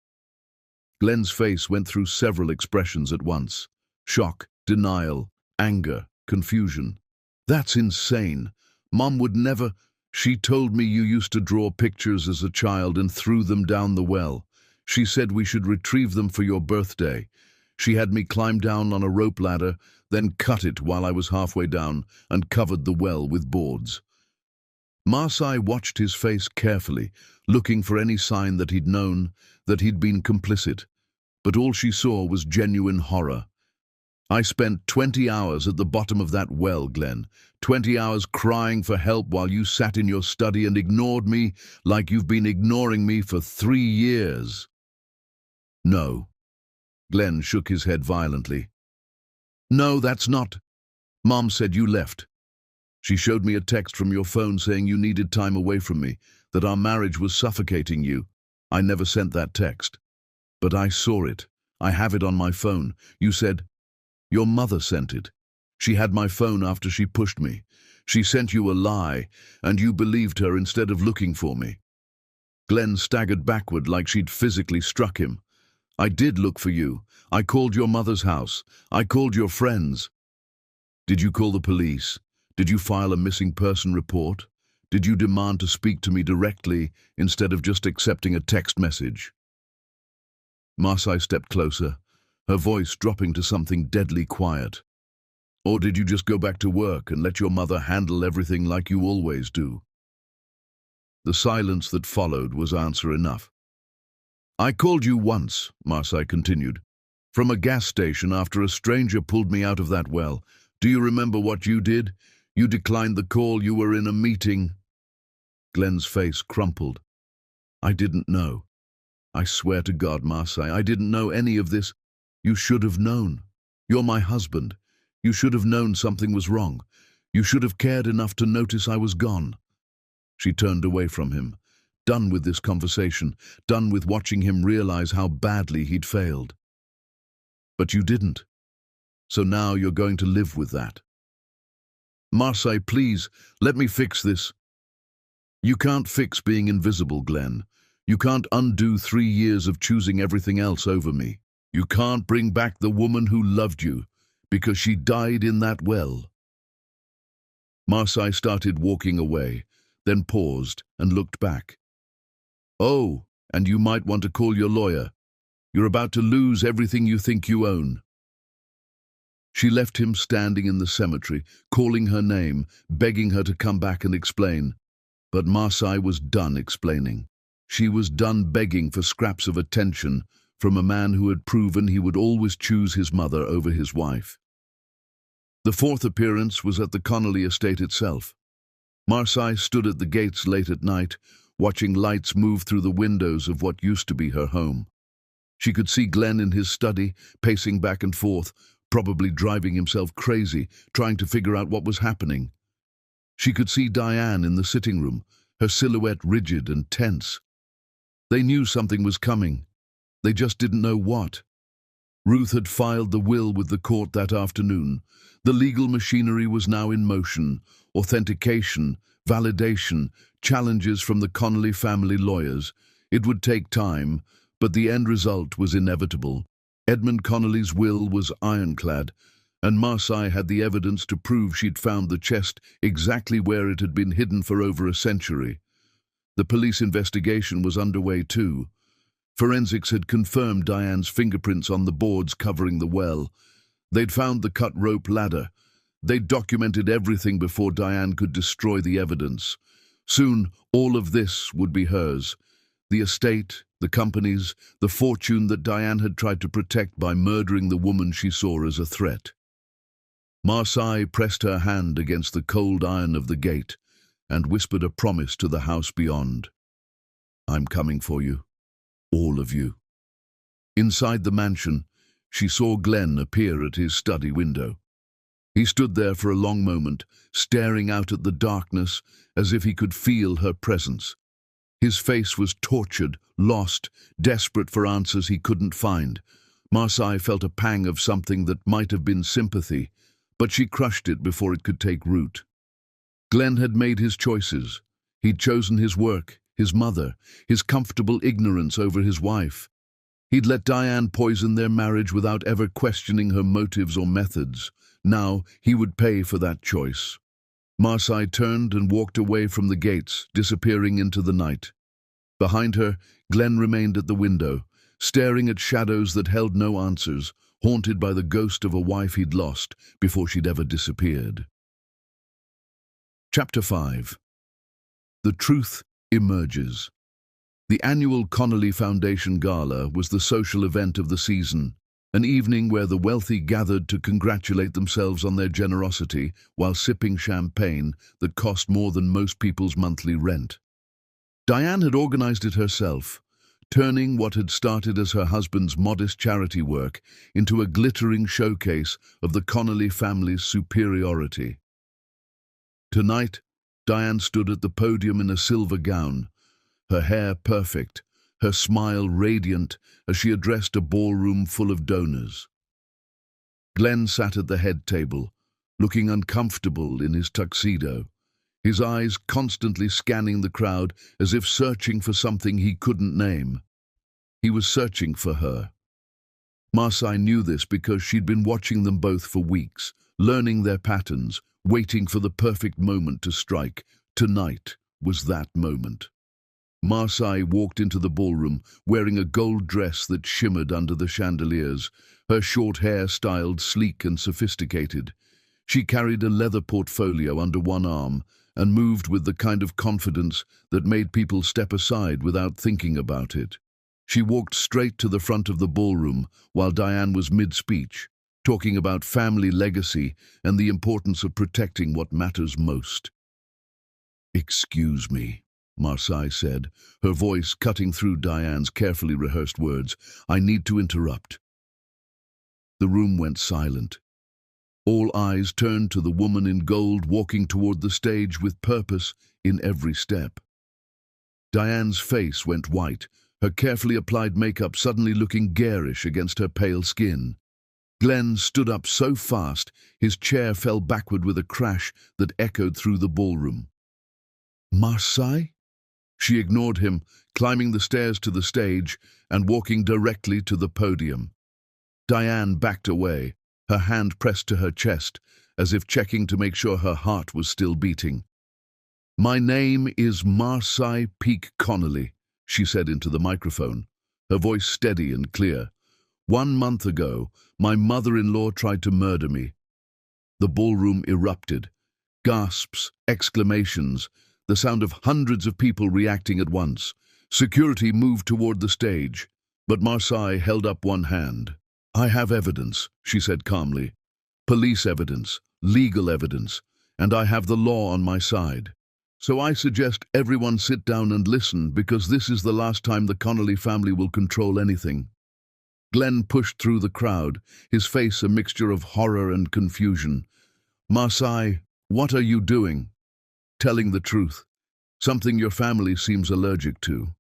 Glenn's face went through several expressions at once. Shock, denial, anger, confusion. That's insane. Mom would never... She told me you used to draw pictures as a child and threw them down the well. She said we should retrieve them for your birthday. She had me climb down on a rope ladder, then cut it while I was halfway down and covered the well with boards. Marseille watched his face carefully, looking for any sign that he'd known, that he'd been complicit. But all she saw was genuine horror. I spent 20 hours at the bottom of that well, Glenn. 20 hours crying for help while you sat in your study and ignored me like you've been ignoring me for 3 years. No. Glenn shook his head violently. No, that's not. Mom said you left. She showed me a text from your phone saying you needed time away from me, that our marriage was suffocating you. I never sent that text. But I saw it. I have it on my phone. You said, your mother sent it. She had my phone after she pushed me. She sent you a lie, and you believed her instead of looking for me. Glenn staggered backward like she'd physically struck him. I did look for you. I called your mother's house. I called your friends. Did you call the police? Did you file a missing person report? Did you demand to speak to me directly instead of just accepting a text message? Marseille stepped closer, her voice dropping to something deadly quiet. Or did you just go back to work and let your mother handle everything like you always do? The silence that followed was answer enough. I called you once, Marseille continued, from a gas station after a stranger pulled me out of that well. Do you remember what you did? You declined the call. You were in a meeting. Glenn's face crumpled. I didn't know. I swear to God, Marseille, I didn't know any of this. You should have known. You're my husband. You should have known something was wrong. You should have cared enough to notice I was gone. She turned away from him, done with this conversation, done with watching him realize how badly he'd failed. But you didn't. So now you're going to live with that. Marseille, please, let me fix this. You can't fix being invisible, Glenn. You can't undo 3 years of choosing everything else over me. You can't bring back the woman who loved you, because she died in that well. Marseille started walking away, then paused and looked back. Oh, and you might want to call your lawyer. You're about to lose everything you think you own." She left him standing in the cemetery, calling her name, begging her to come back and explain. But Marseille was done explaining. She was done begging for scraps of attention from a man who had proven he would always choose his mother over his wife. The fourth appearance was at the Connolly estate itself. Marseille stood at the gates late at night, watching lights move through the windows of what used to be her home. She could see Glenn in his study, pacing back and forth, probably driving himself crazy, trying to figure out what was happening. She could see Diane in the sitting room, her silhouette rigid and tense. They knew something was coming. They just didn't know what. Ruth had filed the will with the court that afternoon. The legal machinery was now in motion. Authentication, validation, challenges from the Connolly family lawyers. It would take time, but the end result was inevitable. Edmund Connolly's will was ironclad, and Marseille had the evidence to prove she'd found the chest exactly where it had been hidden for over a century. The police investigation was underway too. Forensics had confirmed Diane's fingerprints on the boards covering the well. They'd found the cut rope ladder. They'd documented everything before Diane could destroy the evidence. Soon, all of this would be hers. The estate, the companies, the fortune that Diane had tried to protect by murdering the woman she saw as a threat. Marseille pressed her hand against the cold iron of the gate and whispered a promise to the house beyond. "I'm coming for you, all of you." Inside the mansion, she saw Glenn appear at his study window. He stood there for a long moment, staring out at the darkness as if he could feel her presence. His face was tortured, lost, desperate for answers he couldn't find. Marseille felt a pang of something that might have been sympathy, but she crushed it before it could take root. Glenn had made his choices. He'd chosen his work, his mother, his comfortable ignorance over his wife. He'd let Diane poison their marriage without ever questioning her motives or methods. Now he would pay for that choice. Marseille turned and walked away from the gates, disappearing into the night. Behind her, Glenn remained at the window, staring at shadows that held no answers, haunted by the ghost of a wife he'd lost before she'd ever disappeared. Chapter 5. The Truth Emerges. The annual Connolly Foundation Gala was the social event of the season, an evening where the wealthy gathered to congratulate themselves on their generosity while sipping champagne that cost more than most people's monthly rent. Diane had organized it herself, turning what had started as her husband's modest charity work into a glittering showcase of the Connolly family's superiority. Tonight, Diane stood at the podium in a silver gown, her hair perfect, her smile radiant as she addressed a ballroom full of donors. Glenn sat at the head table, looking uncomfortable in his tuxedo, his eyes constantly scanning the crowd as if searching for something he couldn't name. He was searching for her. Marseille knew this because she'd been watching them both for weeks, learning their patterns, waiting for the perfect moment to strike. Tonight was that moment. Marseille walked into the ballroom, wearing a gold dress that shimmered under the chandeliers, her short hair styled sleek and sophisticated. She carried a leather portfolio under one arm and moved with the kind of confidence that made people step aside without thinking about it. She walked straight to the front of the ballroom while Diane was mid-speech, talking about family legacy and the importance of protecting what matters most. "Excuse me," Marseille said, her voice cutting through Diane's carefully rehearsed words. "I need to interrupt." The room went silent. All eyes turned to the woman in gold walking toward the stage with purpose in every step. Diane's face went white, her carefully applied makeup suddenly looking garish against her pale skin. Glenn stood up so fast, his chair fell backward with a crash that echoed through the ballroom. "Marseille?" She ignored him, climbing the stairs to the stage and walking directly to the podium. Diane backed away, her hand pressed to her chest, as if checking to make sure her heart was still beating. "My name is Marseille Peake Connolly," she said into the microphone. her voice steady and clear. 1 month ago, my mother-in-law tried to murder me. The ballroom erupted. Gasps, exclamations, the sound of hundreds of people reacting at once. Security moved toward the stage, but Marseille held up one hand. "I have evidence," she said calmly. "Police evidence, legal evidence, and I have the law on my side. So I suggest everyone sit down and listen, because this is the last time the Connolly family will control anything." Glenn pushed through the crowd, his face a mixture of horror and confusion. "Marseille, what are you doing?" "Telling the truth. Something your family seems allergic to."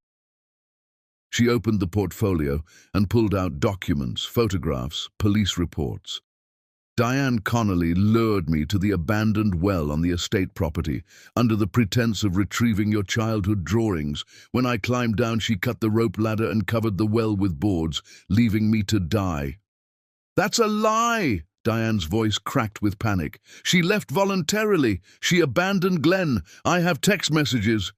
She opened the portfolio and pulled out documents, photographs, police reports. "Diane Connolly lured me to the abandoned well on the estate property under the pretense of retrieving your childhood drawings. When I climbed down, she cut the rope ladder and covered the well with boards, leaving me to die." "That's a lie!" Diane's voice cracked with panic. "She left voluntarily. She abandoned Glenn. I have text messages."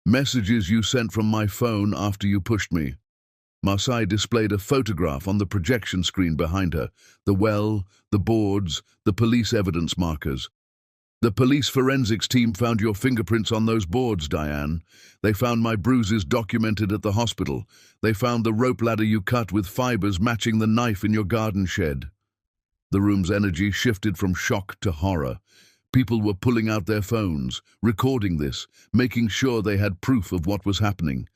"Messages you sent from my phone after you pushed me." Marseille displayed a photograph on the projection screen behind her. The well, the boards, the police evidence markers. "The police forensics team found your fingerprints on those boards, Diane. They found my bruises documented at the hospital. They found the rope ladder you cut with fibers matching the knife in your garden shed." The room's energy shifted from shock to horror. People were pulling out their phones, recording this, making sure they had proof of what was happening.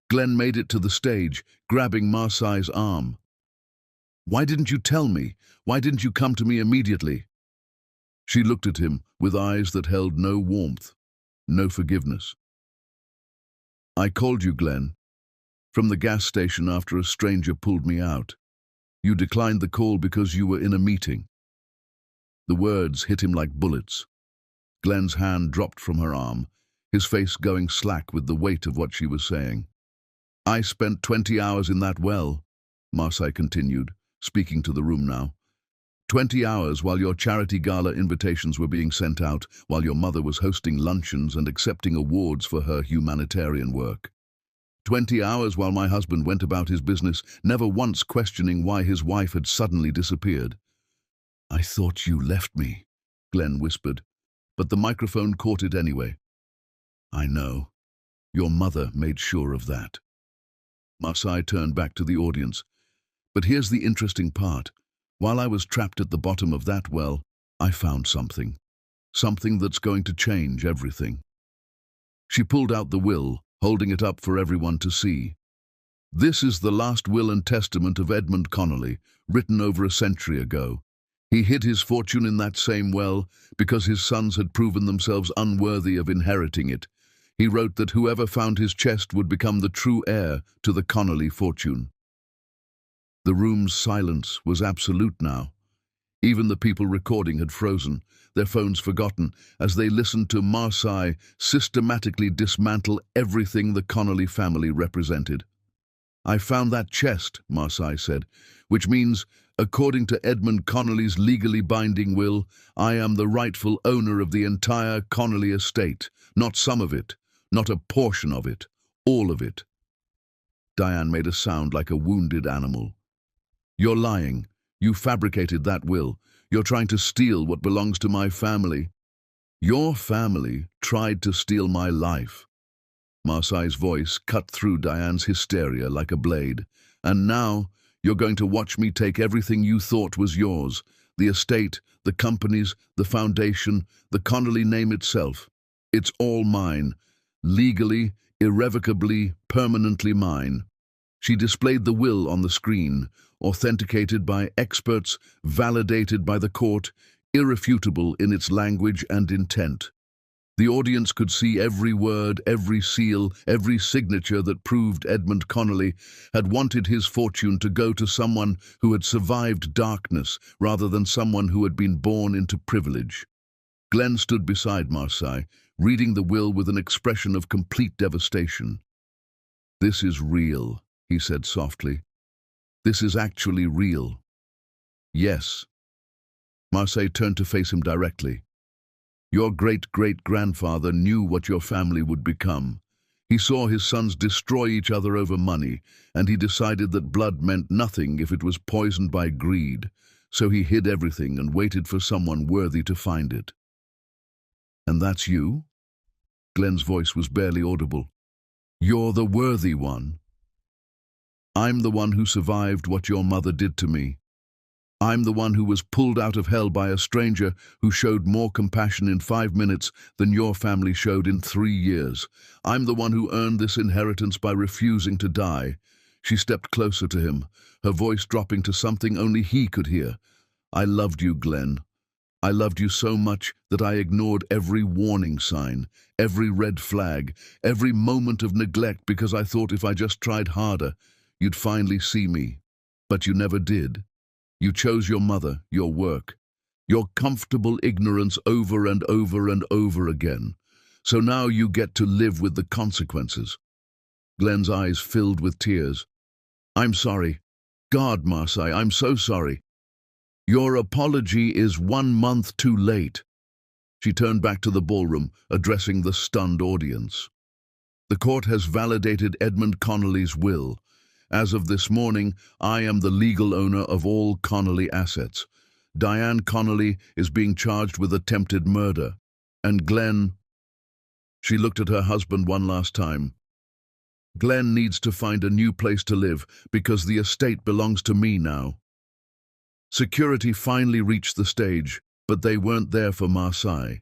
Glenn made it to the stage, grabbing Marseille's arm. "Why didn't you tell me? Why didn't you come to me immediately?" She looked at him with eyes that held no warmth, no forgiveness. "I called you, Glenn, from the gas station after a stranger pulled me out. You declined the call because you were in a meeting." The words hit him like bullets. Glenn's hand dropped from her arm, his face going slack with the weight of what she was saying. "I spent 20 hours in that well," Marseille continued, speaking to the room now. 20 hours while your charity gala invitations were being sent out, while your mother was hosting luncheons and accepting awards for her humanitarian work. 20 hours while my husband went about his business, never once questioning why his wife had suddenly disappeared. "I thought you left me," Glenn whispered, but the microphone caught it anyway. "I know. Your mother made sure of that." Marseille turned back to the audience. "But here's the interesting part. While I was trapped at the bottom of that well, I found something. Something that's going to change everything." She pulled out the will, holding it up for everyone to see. "This is the last will and testament of Edmund Connolly, written over a century ago. He hid his fortune in that same well because his sons had proven themselves unworthy of inheriting it. He wrote that whoever found his chest would become the true heir to the Connolly fortune." The room's silence was absolute now. Even the people recording had frozen, their phones forgotten, as they listened to Marseille systematically dismantle everything the Connolly family represented. "I found that chest," Marseille said, "which means, according to Edmund Connolly's legally binding will, I am the rightful owner of the entire Connolly estate, not some of it, not a portion of it, all of it." Diane made a sound like a wounded animal. "You're lying. You fabricated that will. You're trying to steal what belongs to my family." "Your family tried to steal my life." Marseille's voice cut through Diane's hysteria like a blade. "And now you're going to watch me take everything you thought was yours, the estate, the companies, the foundation, the Connolly name itself. It's all mine. Legally, irrevocably, permanently mine." She displayed the will on the screen, authenticated by experts, validated by the court, irrefutable in its language and intent. The audience could see every word, every seal, every signature that proved Edmund Connolly had wanted his fortune to go to someone who had survived darkness rather than someone who had been born into privilege. Glenn stood beside Marseille, reading the will with an expression of complete devastation. "This is real," he said softly. "This is actually real." "Yes." Marseille turned to face him directly. "Your great-great-grandfather knew what your family would become. He saw his sons destroy each other over money, and he decided that blood meant nothing if it was poisoned by greed, so he hid everything and waited for someone worthy to find it. "And that's you?" Glenn's voice was barely audible. "You're the worthy one. I'm the one who survived what your mother did to me. I'm the one who was pulled out of hell by a stranger who showed more compassion in 5 minutes than your family showed in 3 years. I'm the one who earned this inheritance by refusing to die." She stepped closer to him, her voice dropping to something only he could hear. "I loved you, Glenn. I loved you so much that I ignored every warning sign, every red flag, every moment of neglect because I thought if I just tried harder, you'd finally see me. But you never did. You chose your mother, your work, your comfortable ignorance over and over and over again. So now you get to live with the consequences." Glenn's eyes filled with tears. "I'm sorry. God, Marseille, I'm so sorry. Your apology is 1 month too late." She turned back to the ballroom, addressing the stunned audience. "The court has validated Edmund Connolly's will. As of this morning, I am the legal owner of all Connolly assets. Diane Connolly is being charged with attempted murder. And Glenn—" She looked at her husband one last time. "Glenn needs to find a new place to live because the estate belongs to me now." Security finally reached the stage, but they weren't there for Marseille.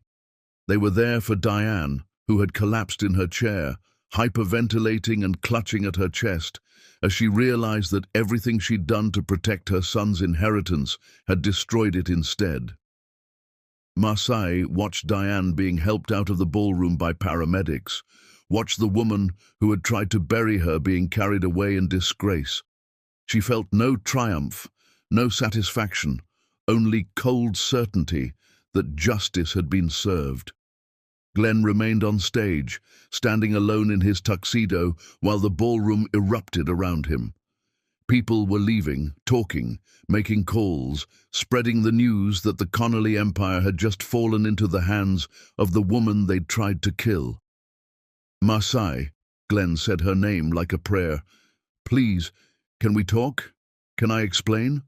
They were there for Diane, who had collapsed in her chair, hyperventilating and clutching at her chest, as she realized that everything she'd done to protect her son's inheritance had destroyed it instead. Marseille watched Diane being helped out of the ballroom by paramedics, watched the woman who had tried to bury her being carried away in disgrace. She felt no triumph, no satisfaction, only cold certainty that justice had been served. Glenn remained on stage, standing alone in his tuxedo while the ballroom erupted around him. People were leaving, talking, making calls, spreading the news that the Connolly Empire had just fallen into the hands of the woman they'd tried to kill. "Marseille," Glenn said her name like a prayer. "Please, can we talk? Can I explain?"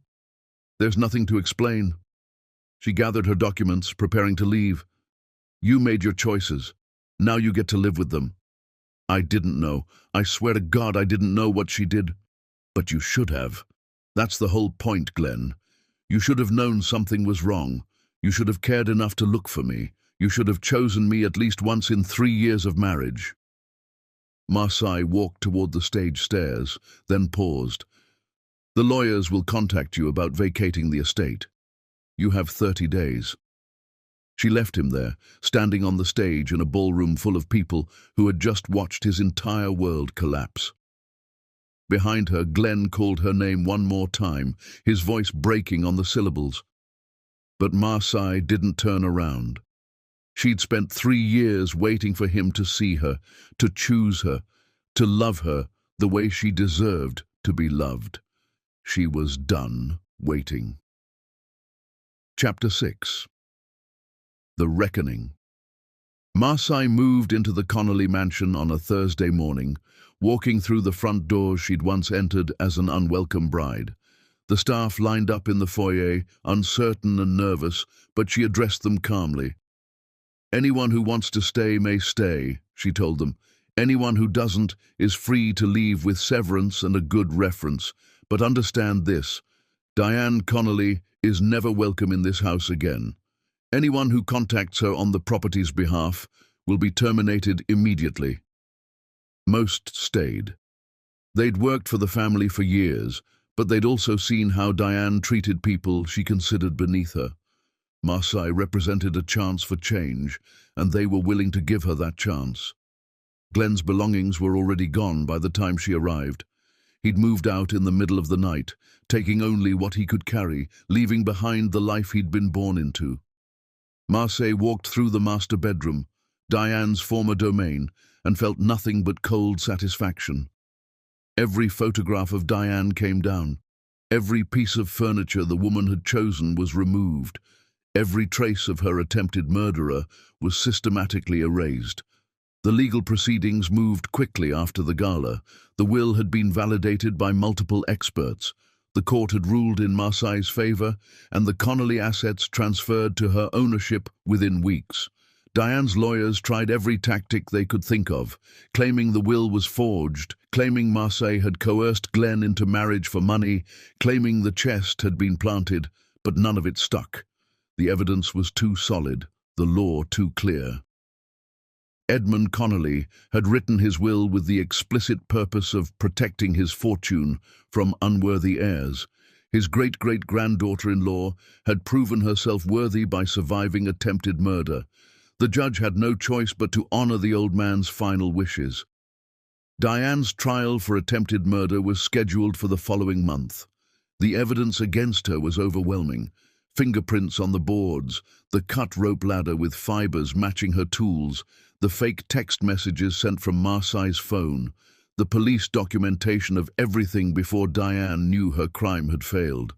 "There's nothing to explain." She gathered her documents, preparing to leave. "You made your choices. Now you get to live with them." "I didn't know. I swear to God I didn't know what she did." "But you should have. That's the whole point, Glenn. You should have known something was wrong. You should have cared enough to look for me. You should have chosen me at least once in 3 years of marriage." Marseille walked toward the stage stairs, then paused. "The lawyers will contact you about vacating the estate. You have 30 days. She left him there, standing on the stage in a ballroom full of people who had just watched his entire world collapse. Behind her, Glenn called her name one more time, his voice breaking on the syllables. But Marseille didn't turn around. She'd spent 3 years waiting for him to see her, to choose her, to love her the way she deserved to be loved. She was done waiting. Chapter 6. The Reckoning. Marseille moved into the Connolly mansion on a Thursday morning, walking through the front doors she'd once entered as an unwelcome bride. The staff lined up in the foyer, uncertain and nervous, but she addressed them calmly. "Anyone who wants to stay may stay," she told them. "Anyone who doesn't is free to leave with severance and a good reference. But understand this, Diane Connolly is never welcome in this house again. Anyone who contacts her on the property's behalf will be terminated immediately." Most stayed. They'd worked for the family for years, but they'd also seen how Diane treated people she considered beneath her. Marseille represented a chance for change, and they were willing to give her that chance. Glenn's belongings were already gone by the time she arrived. He'd moved out in the middle of the night, taking only what he could carry, leaving behind the life he'd been born into. Marseille walked through the master bedroom, Diane's former domain, and felt nothing but cold satisfaction. Every photograph of Diane came down. Every piece of furniture the woman had chosen was removed. Every trace of her attempted murderer was systematically erased. The legal proceedings moved quickly after the gala. The will had been validated by multiple experts. The court had ruled in Marseille's favor, and the Connolly assets transferred to her ownership within weeks. Diane's lawyers tried every tactic they could think of, claiming the will was forged, claiming Marseille had coerced Glenn into marriage for money, claiming the chest had been planted, but none of it stuck. The evidence was too solid, the law too clear. Edmund Connolly had written his will with the explicit purpose of protecting his fortune from unworthy heirs. His great-great-granddaughter-in-law had proven herself worthy by surviving attempted murder. The judge had no choice but to honor the old man's final wishes. Diane's trial for attempted murder was scheduled for the following month. The evidence against her was overwhelming. Fingerprints on the boards, the cut rope ladder with fibers matching her tools, the fake text messages sent from Marseille's phone, the police documentation of everything before Diane knew her crime had failed.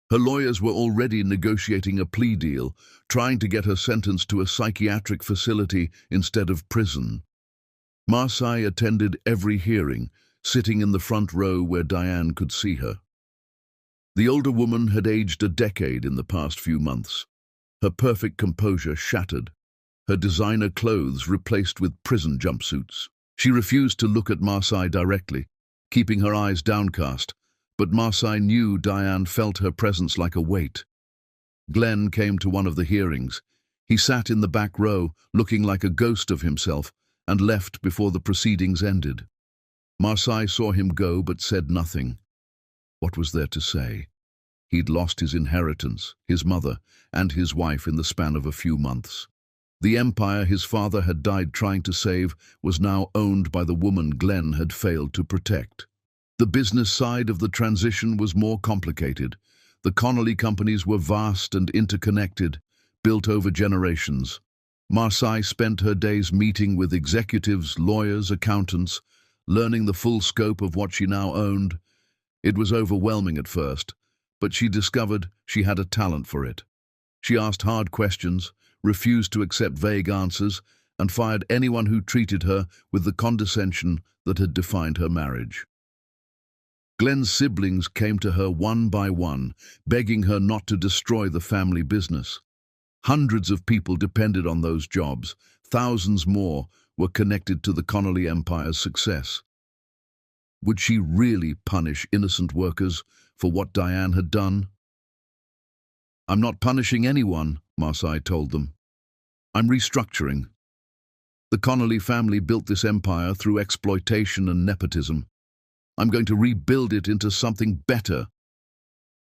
Her lawyers were already negotiating a plea deal, trying to get her sentenced to a psychiatric facility instead of prison. Marseille attended every hearing, sitting in the front row where Diane could see her. The older woman had aged a decade in the past few months. Her perfect composure shattered, her designer clothes replaced with prison jumpsuits. She refused to look at Marseille directly, keeping her eyes downcast, but Marseille knew Diane felt her presence like a weight. Glenn came to one of the hearings. He sat in the back row, looking like a ghost of himself, and left before the proceedings ended. Marseille saw him go but said nothing. What was there to say? He'd lost his inheritance, his mother, and his wife in the span of a few months. The empire his father had died trying to save was now owned by the woman Glenn had failed to protect. The business side of the transition was more complicated. The Connolly companies were vast and interconnected, built over generations. Marseille spent her days meeting with executives, lawyers, accountants, learning the full scope of what she now owned. It was overwhelming at first, but she discovered she had a talent for it. She asked hard questions, refused to accept vague answers, and fired anyone who treated her with the condescension that had defined her marriage. Glenn's siblings came to her one by one, begging her not to destroy the family business. Hundreds of people depended on those jobs. Thousands more were connected to the Connolly Empire's success. Would she really punish innocent workers for what Diane had done? "I'm not punishing anyone," Marseille told them. "I'm restructuring. The Connolly family built this empire through exploitation and nepotism. I'm going to rebuild it into something better."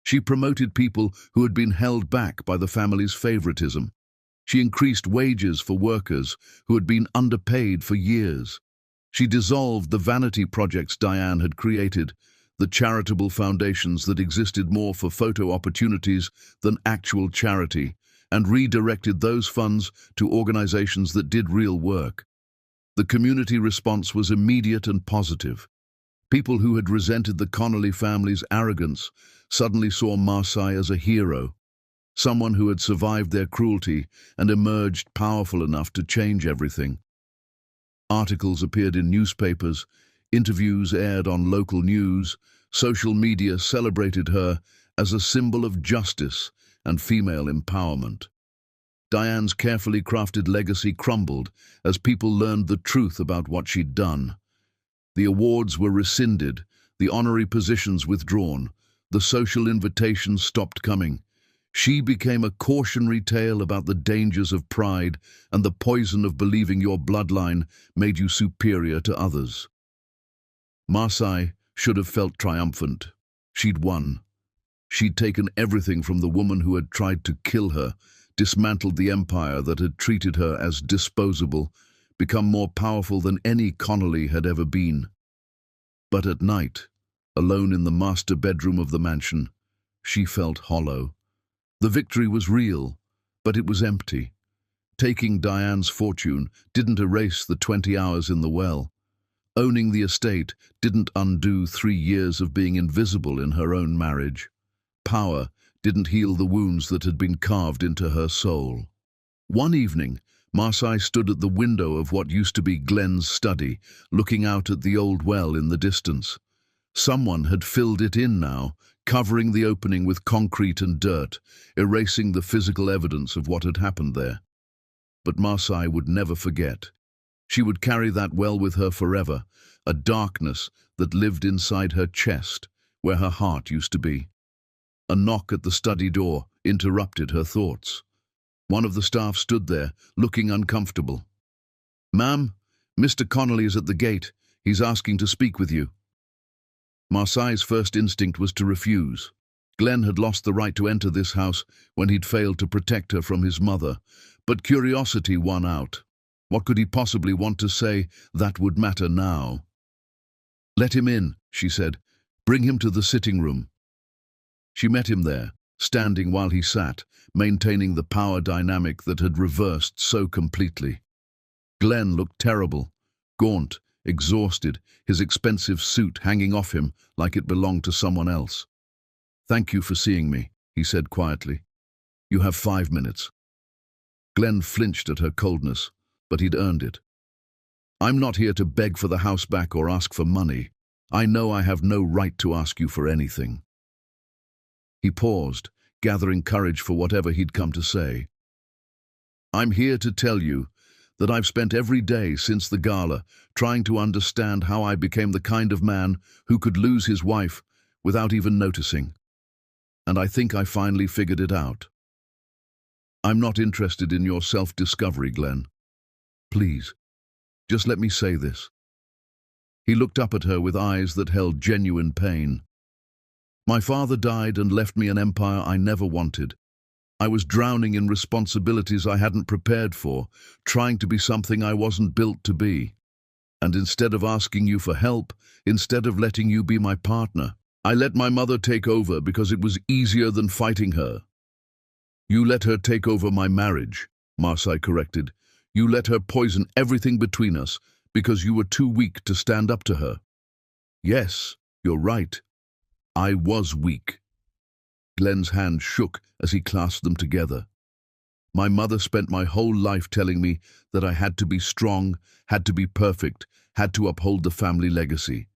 She promoted people who had been held back by the family's favoritism. She increased wages for workers who had been underpaid for years. She dissolved the vanity projects Diane had created, the charitable foundations that existed more for photo opportunities than actual charity, and redirected those funds to organizations that did real work. The community response was immediate and positive. People who had resented the Connolly family's arrogance suddenly saw Marseille as a hero, someone who had survived their cruelty and emerged powerful enough to change everything. Articles appeared in newspapers, interviews aired on local news, social media celebrated her as a symbol of justice and female empowerment. Diane's carefully crafted legacy crumbled as people learned the truth about what she'd done. The awards were rescinded, the honorary positions withdrawn, the social invitations stopped coming. She became a cautionary tale about the dangers of pride and the poison of believing your bloodline made you superior to others. Marseille should have felt triumphant. She'd won. She'd taken everything from the woman who had tried to kill her, dismantled the empire that had treated her as disposable, become more powerful than any Connolly had ever been. But at night, alone in the master bedroom of the mansion, she felt hollow. The victory was real, but it was empty. Taking Diane's fortune didn't erase the 20 hours in the well. Owning the estate didn't undo 3 years of being invisible in her own marriage. Power didn't heal the wounds that had been carved into her soul. One evening, Marseille stood at the window of what used to be Glenn's study, looking out at the old well in the distance. Someone had filled it in now, covering the opening with concrete and dirt, erasing the physical evidence of what had happened there. But Marseille would never forget. She would carry that well with her forever, a darkness that lived inside her chest, where her heart used to be. A knock at the study door interrupted her thoughts. One of the staff stood there, looking uncomfortable. "Ma'am, Mr. Connolly is at the gate. He's asking to speak with you." Marseille's first instinct was to refuse. Glenn had lost the right to enter this house when he'd failed to protect her from his mother, but curiosity won out. What could he possibly want to say that would matter now? "Let him in," she said. "Bring him to the sitting room." She met him there, standing while he sat, maintaining the power dynamic that had reversed so completely. Glenn looked terrible, gaunt, exhausted, his expensive suit hanging off him like it belonged to someone else. "Thank you for seeing me," he said quietly. "You have 5 minutes." Glenn flinched at her coldness, but he'd earned it. "I'm not here to beg for the house back or ask for money. I know I have no right to ask you for anything." He paused, gathering courage for whatever he'd come to say. "I'm here to tell you that I've spent every day since the gala trying to understand how I became the kind of man who could lose his wife without even noticing. And I think I finally figured it out. I'm not interested in your self-discovery, Glenn. Please, just let me say this." He looked up at her with eyes that held genuine pain. "My father died and left me an empire I never wanted. I was drowning in responsibilities I hadn't prepared for, trying to be something I wasn't built to be. And instead of asking you for help, instead of letting you be my partner, I let my mother take over because it was easier than fighting her." "You let her take over my marriage," Marseille corrected. "You let her poison everything between us because you were too weak to stand up to her." "Yes, you're right. I was weak." Glenn's hand shook as he clasped them together. "My mother spent my whole life telling me that I had to be strong, had to be perfect, had to uphold the family legacy.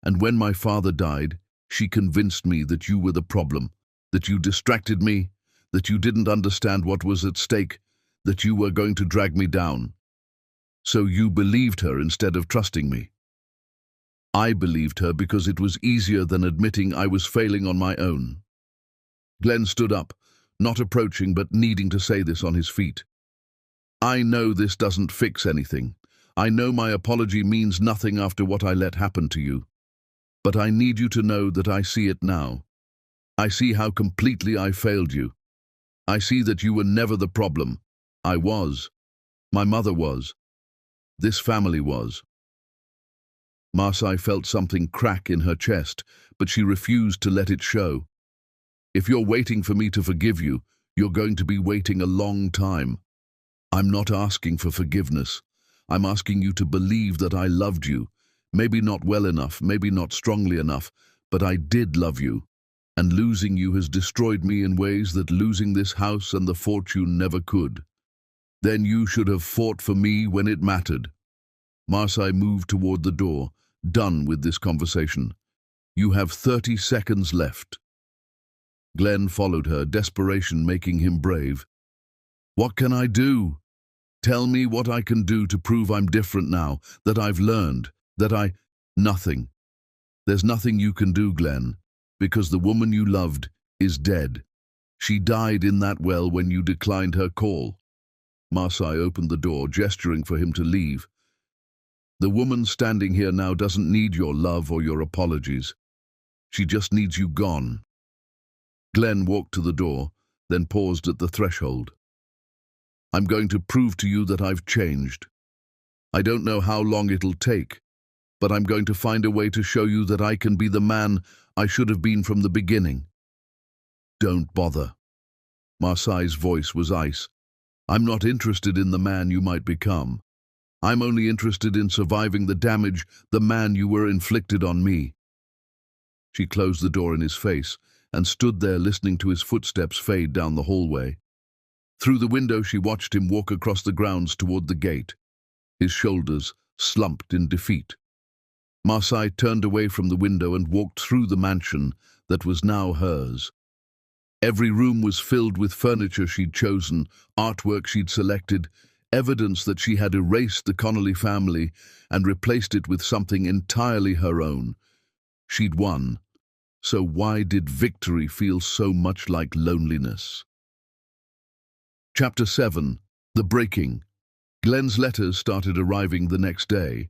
And when my father died, she convinced me that you were the problem, that you distracted me, that you didn't understand what was at stake, that you were going to drag me down. So you believed her instead of trusting me. I believed her because it was easier than admitting I was failing on my own." Glenn stood up, not approaching but needing to say this on his feet. "I know this doesn't fix anything. I know my apology means nothing after what I let happen to you. But I need you to know that I see it now. I see how completely I failed you. I see that you were never the problem. I was. My mother was. This family was." Marseille felt something crack in her chest, but she refused to let it show. "If you're waiting for me to forgive you, you're going to be waiting a long time. I'm not asking for forgiveness. I'm asking you to believe that I loved you. Maybe not well enough, maybe not strongly enough, but I did love you. And losing you has destroyed me in ways that losing this house and the fortune never could. Then you should have fought for me when it mattered." Marseille moved toward the door, done with this conversation. "You have 30 seconds left." Glenn followed her, desperation making him brave. "What can I do? Tell me what I can do to prove I'm different now, that I've learned, that I—" "Nothing. There's nothing you can do, Glenn, because the woman you loved is dead. She died in that well when you declined her call." Marseille opened the door, gesturing for him to leave. "The woman standing here now doesn't need your love or your apologies. She just needs you gone." Glenn walked to the door, then paused at the threshold. "I'm going to prove to you that I've changed. I don't know how long it'll take, but I'm going to find a way to show you that I can be the man I should have been from the beginning. Don't bother." Marseille's voice was ice. "I'm not interested in the man you might become. I'm only interested in surviving the damage the man you were inflicted on me." She closed the door in his face and stood there listening to his footsteps fade down the hallway. Through the window she watched him walk across the grounds toward the gate, his shoulders slumped in defeat. Marseille turned away from the window and walked through the mansion that was now hers. Every room was filled with furniture she'd chosen, artwork she'd selected, evidence that she had erased the Connolly family and replaced it with something entirely her own. She'd won, so why did victory feel so much like loneliness? Chapter 7. The Breaking. Glenn's letters started arriving the next day.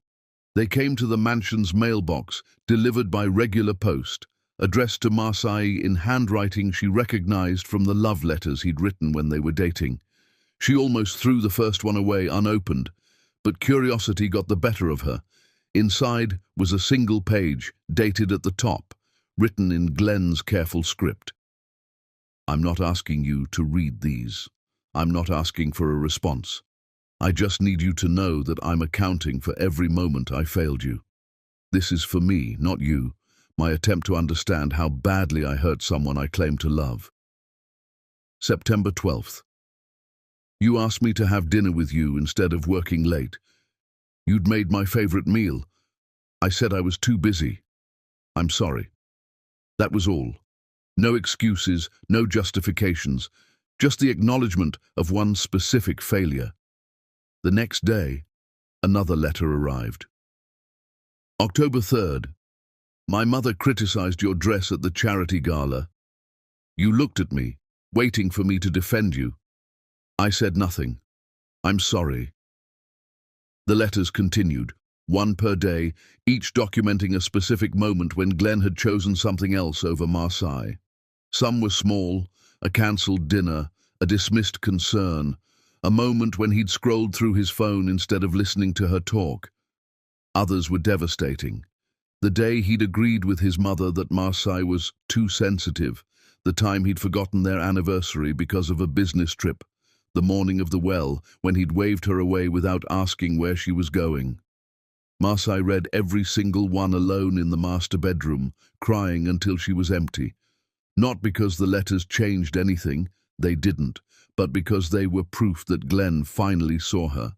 They came to the mansion's mailbox, delivered by regular post, addressed to Marseille in handwriting she recognized from the love letters he'd written when they were dating. She almost threw the first one away unopened, but curiosity got the better of her. Inside was a single page, dated at the top, written in Glenn's careful script. "I'm not asking you to read these. I'm not asking for a response. I just need you to know that I'm accounting for every moment I failed you. This is for me, not you, my attempt to understand how badly I hurt someone I claim to love. September 12th. You asked me to have dinner with you instead of working late. You'd made my favorite meal. I said I was too busy. I'm sorry. That was all. No excuses, no justifications, just the acknowledgement of one specific failure. The next day, another letter arrived. October 3rd. My mother criticized your dress at the charity gala. You looked at me, waiting for me to defend you. I said nothing. I'm sorry. The letters continued, one per day, each documenting a specific moment when Glenn had chosen something else over Marseille. Some were small, a cancelled dinner, a dismissed concern, a moment when he'd scrolled through his phone instead of listening to her talk. Others were devastating. The day he'd agreed with his mother that Marseille was too sensitive, the time he'd forgotten their anniversary because of a business trip, the morning of the well when he'd waved her away without asking where she was going. Marseille read every single one alone in the master bedroom, crying until she was empty. Not because the letters changed anything, they didn't, but because they were proof that Glenn finally saw her,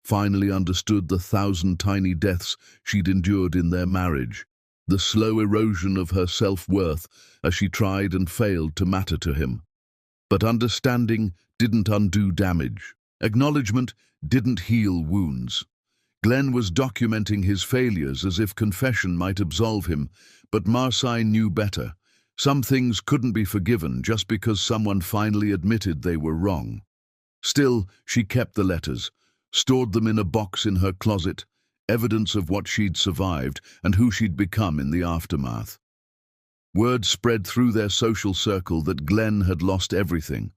finally understood the 1,000 tiny deaths she'd endured in their marriage, the slow erosion of her self-worth as she tried and failed to matter to him. But understanding didn't undo damage. Acknowledgement didn't heal wounds. Glenn was documenting his failures as if confession might absolve him, but Marseille knew better. Some things couldn't be forgiven just because someone finally admitted they were wrong. Still, she kept the letters, stored them in a box in her closet, evidence of what she'd survived and who she'd become in the aftermath. Word spread through their social circle that Glenn had lost everything.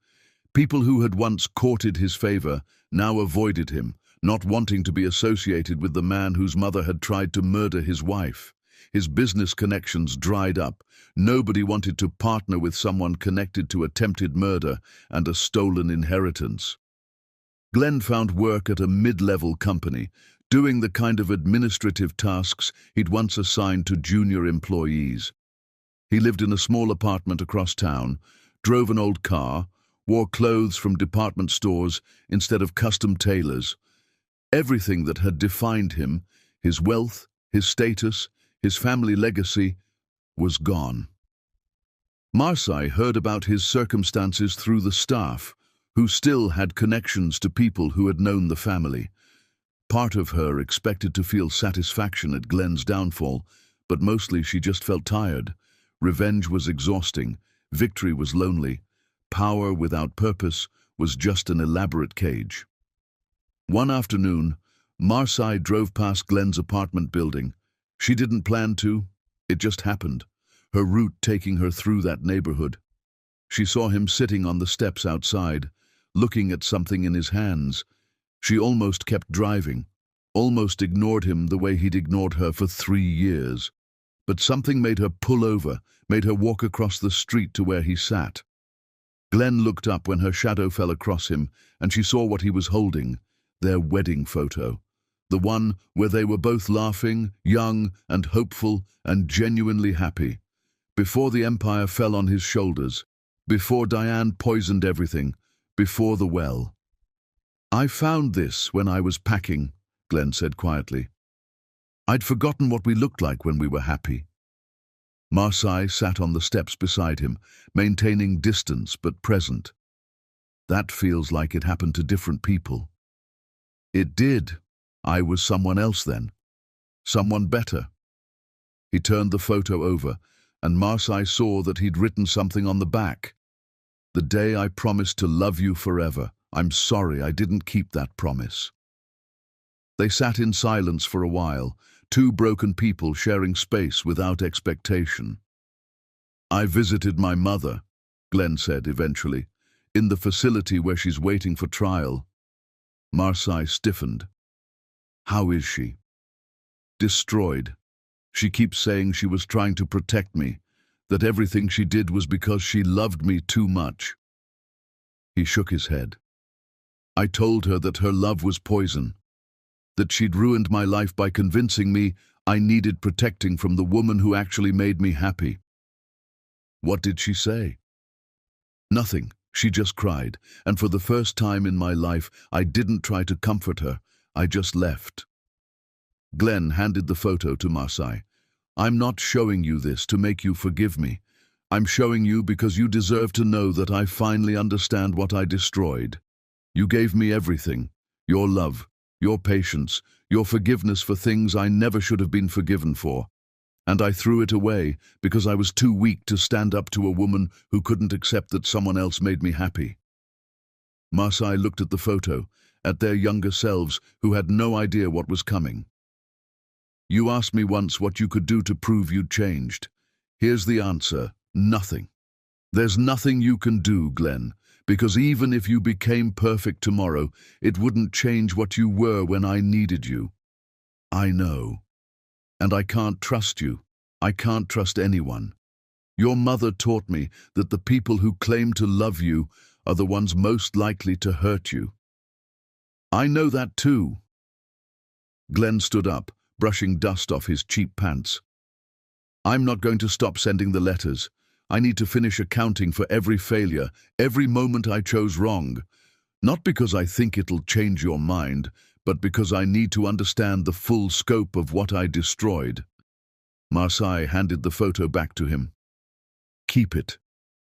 People who had once courted his favor now avoided him, not wanting to be associated with the man whose mother had tried to murder his wife. His business connections dried up. Nobody wanted to partner with someone connected to attempted murder and a stolen inheritance. Glenn found work at a mid-level company, doing the kind of administrative tasks he'd once assigned to junior employees. He lived in a small apartment across town, drove an old car, wore clothes from department stores instead of custom tailors. Everything that had defined him, his wealth, his status, his family legacy, was gone. Marseille heard about his circumstances through the staff, who still had connections to people who had known the family. Part of her expected to feel satisfaction at Glenn's downfall, but mostly she just felt tired. Revenge was exhausting, victory was lonely, power without purpose was just an elaborate cage. One afternoon, Marseille drove past Glenn's apartment building. She didn't plan to, it just happened, her route taking her through that neighborhood. She saw him sitting on the steps outside, looking at something in his hands. She almost kept driving, almost ignored him the way he'd ignored her for 3 years. But something made her pull over, made her walk across the street to where he sat. Glenn looked up when her shadow fell across him, and she saw what he was holding, their wedding photo. The one where they were both laughing, young and hopeful and genuinely happy. Before the empire fell on his shoulders, before Diane poisoned everything, before the well. "I found this when I was packing," Glenn said quietly. "I'd forgotten what we looked like when we were happy." Marseille sat on the steps beside him, maintaining distance but present. "That feels like it happened to different people." "It did. I was someone else then. Someone better." He turned the photo over, and Marseille saw that he'd written something on the back. "The day I promised to love you forever. I'm sorry I didn't keep that promise." They sat in silence for a while, two broken people sharing space without expectation. "I visited my mother," Glenn said eventually, "in the facility where she's waiting for trial." Marseille stiffened. "How is she?" "Destroyed. She keeps saying she was trying to protect me, that everything she did was because she loved me too much." He shook his head. "I told her that her love was poison, that she'd ruined my life by convincing me I needed protecting from the woman who actually made me happy." "What did she say?" "Nothing. She just cried, and for the first time in my life, I didn't try to comfort her. I just left." Glenn handed the photo to Marseille. "I'm not showing you this to make you forgive me. I'm showing you because you deserve to know that I finally understand what I destroyed. You gave me everything, your love, your patience, your forgiveness for things I never should have been forgiven for. And I threw it away because I was too weak to stand up to a woman who couldn't accept that someone else made me happy." Marseille looked at the photo, at their younger selves who had no idea what was coming. "You asked me once what you could do to prove you'd changed. Here's the answer: nothing. There's nothing you can do, Glenn, because even if you became perfect tomorrow, it wouldn't change what you were when I needed you. I know. And I can't trust you. I can't trust anyone. Your mother taught me that the people who claim to love you are the ones most likely to hurt you. I know that too." Glenn stood up, brushing dust off his cheap pants. "I'm not going to stop sending the letters. I need to finish accounting for every failure, every moment I chose wrong. Not because I think it'll change your mind, but because I need to understand the full scope of what I destroyed." Marseille handed the photo back to him. "Keep it.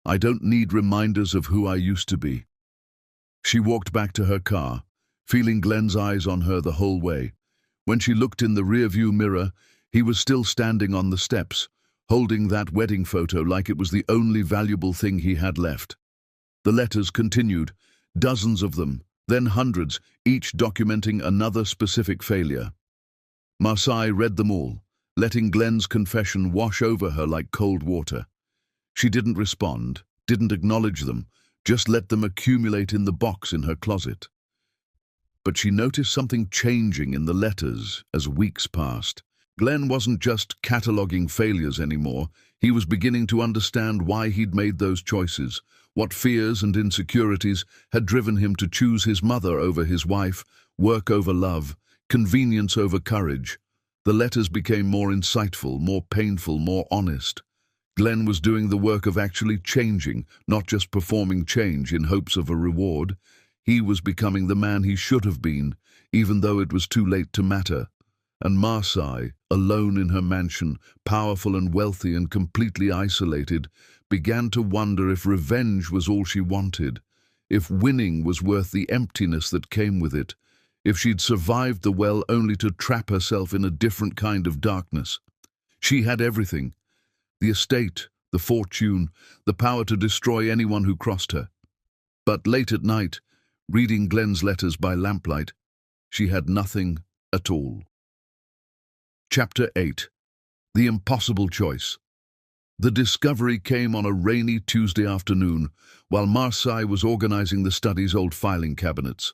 I don't need reminders of who I used to be." She walked back to her car, feeling Glenn's eyes on her the whole way. When she looked in the rearview mirror, he was still standing on the steps, holding that wedding photo like it was the only valuable thing he had left. The letters continued, dozens of them, then hundreds, each documenting another specific failure. Marseille read them all, letting Glenn's confession wash over her like cold water. She didn't respond, didn't acknowledge them, just let them accumulate in the box in her closet. But she noticed something changing in the letters as weeks passed. Glenn wasn't just cataloging failures anymore. He was beginning to understand why he'd made those choices, what fears and insecurities had driven him to choose his mother over his wife, work over love, convenience over courage. The letters became more insightful, more painful, more honest. Glenn was doing the work of actually changing, not just performing change in hopes of a reward. He was becoming the man he should have been, even though it was too late to matter. And Marseille, alone in her mansion, powerful and wealthy and completely isolated, began to wonder if revenge was all she wanted, if winning was worth the emptiness that came with it, if she'd survived the well only to trap herself in a different kind of darkness. She had everything: the estate, the fortune, the power to destroy anyone who crossed her. But late at night, reading Glenn's letters by lamplight, she had nothing at all. Chapter 8. The Impossible Choice. The discovery came on a rainy Tuesday afternoon while Marseille was organizing the study's old filing cabinets.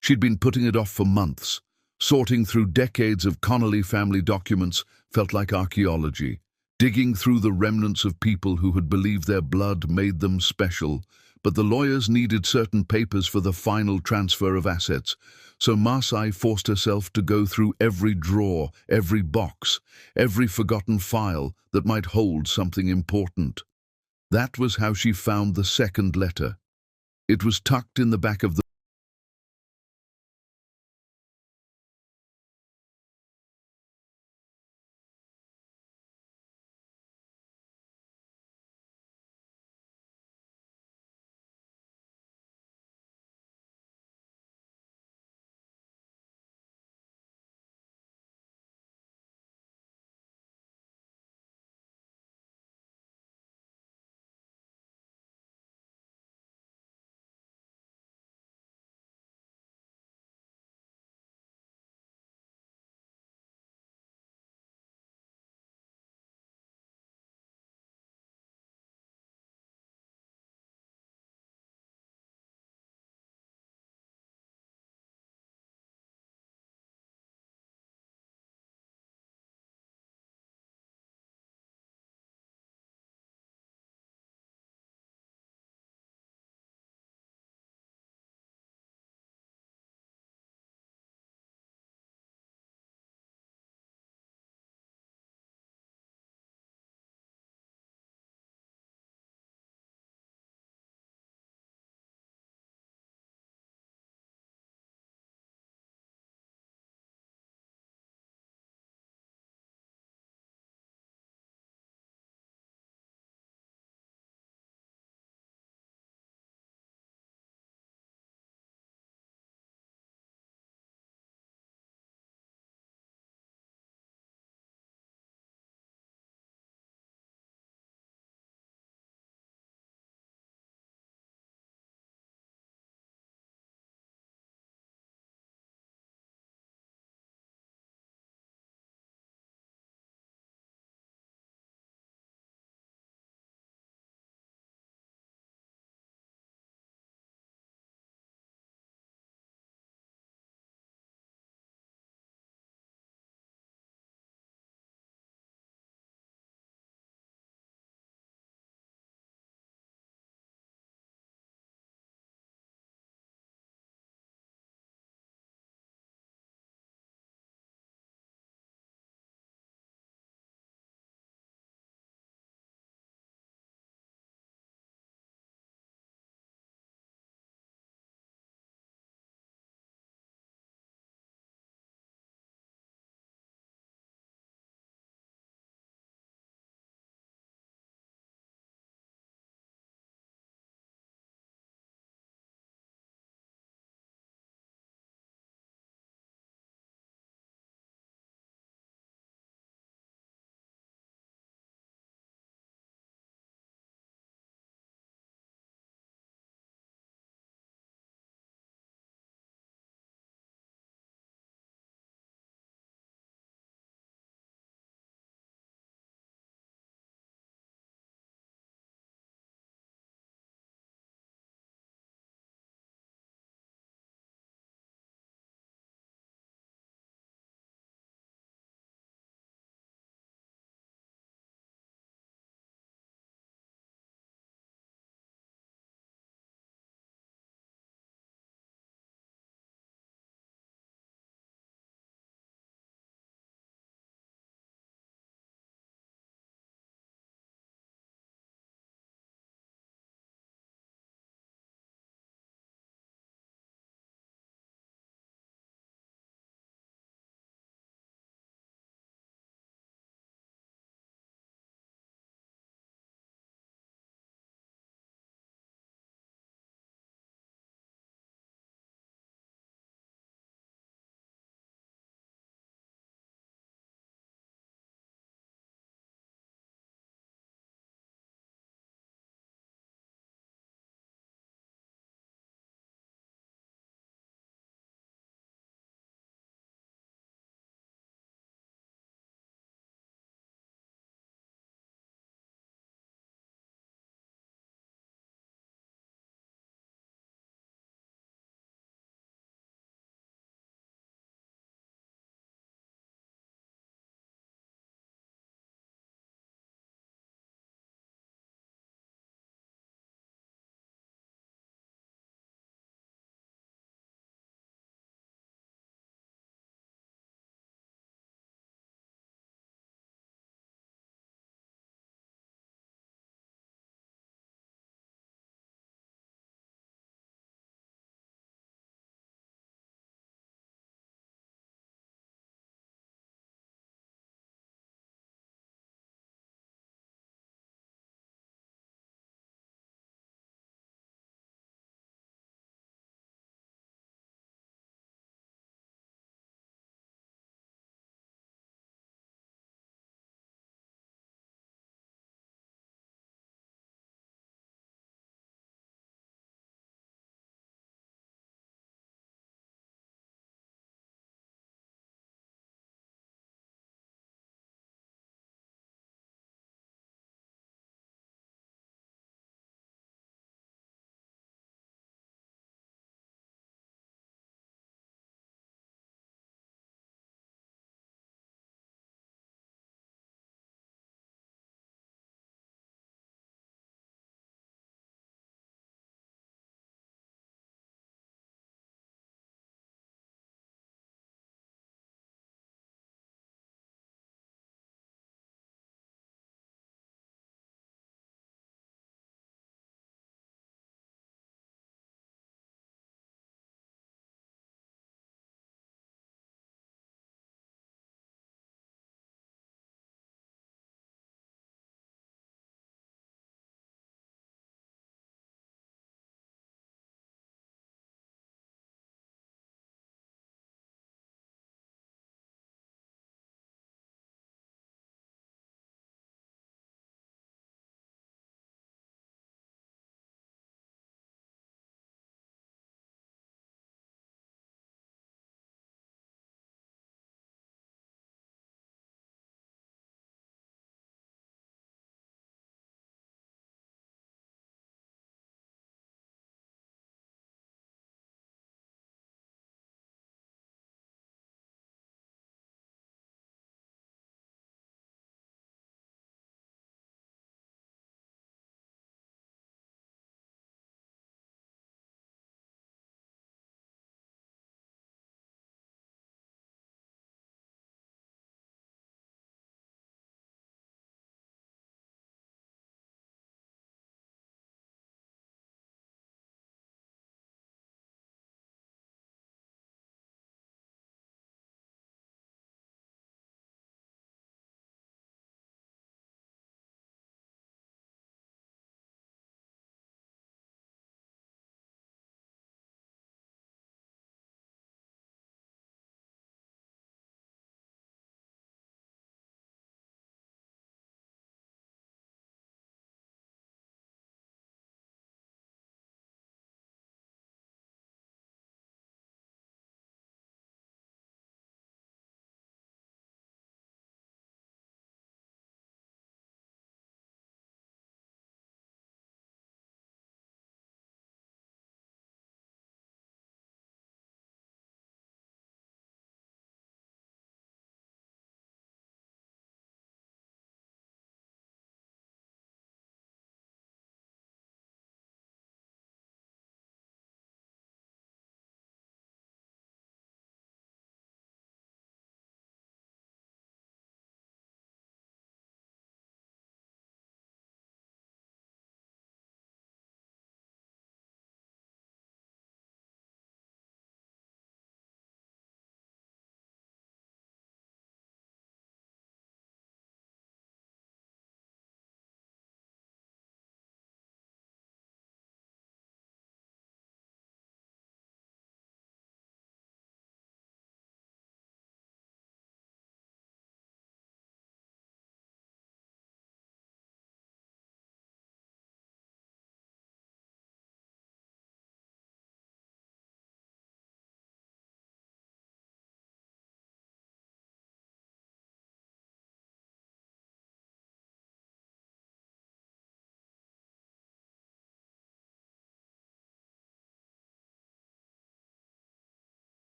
She'd been putting it off for months. Sorting through decades of Connolly family documents felt like archaeology, digging through the remnants of people who had believed their blood made them special. But the lawyers needed certain papers for the final transfer of assets, so Marseille forced herself to go through every drawer, every box, every forgotten file that might hold something important. That was how she found the second letter. It was tucked in the back of the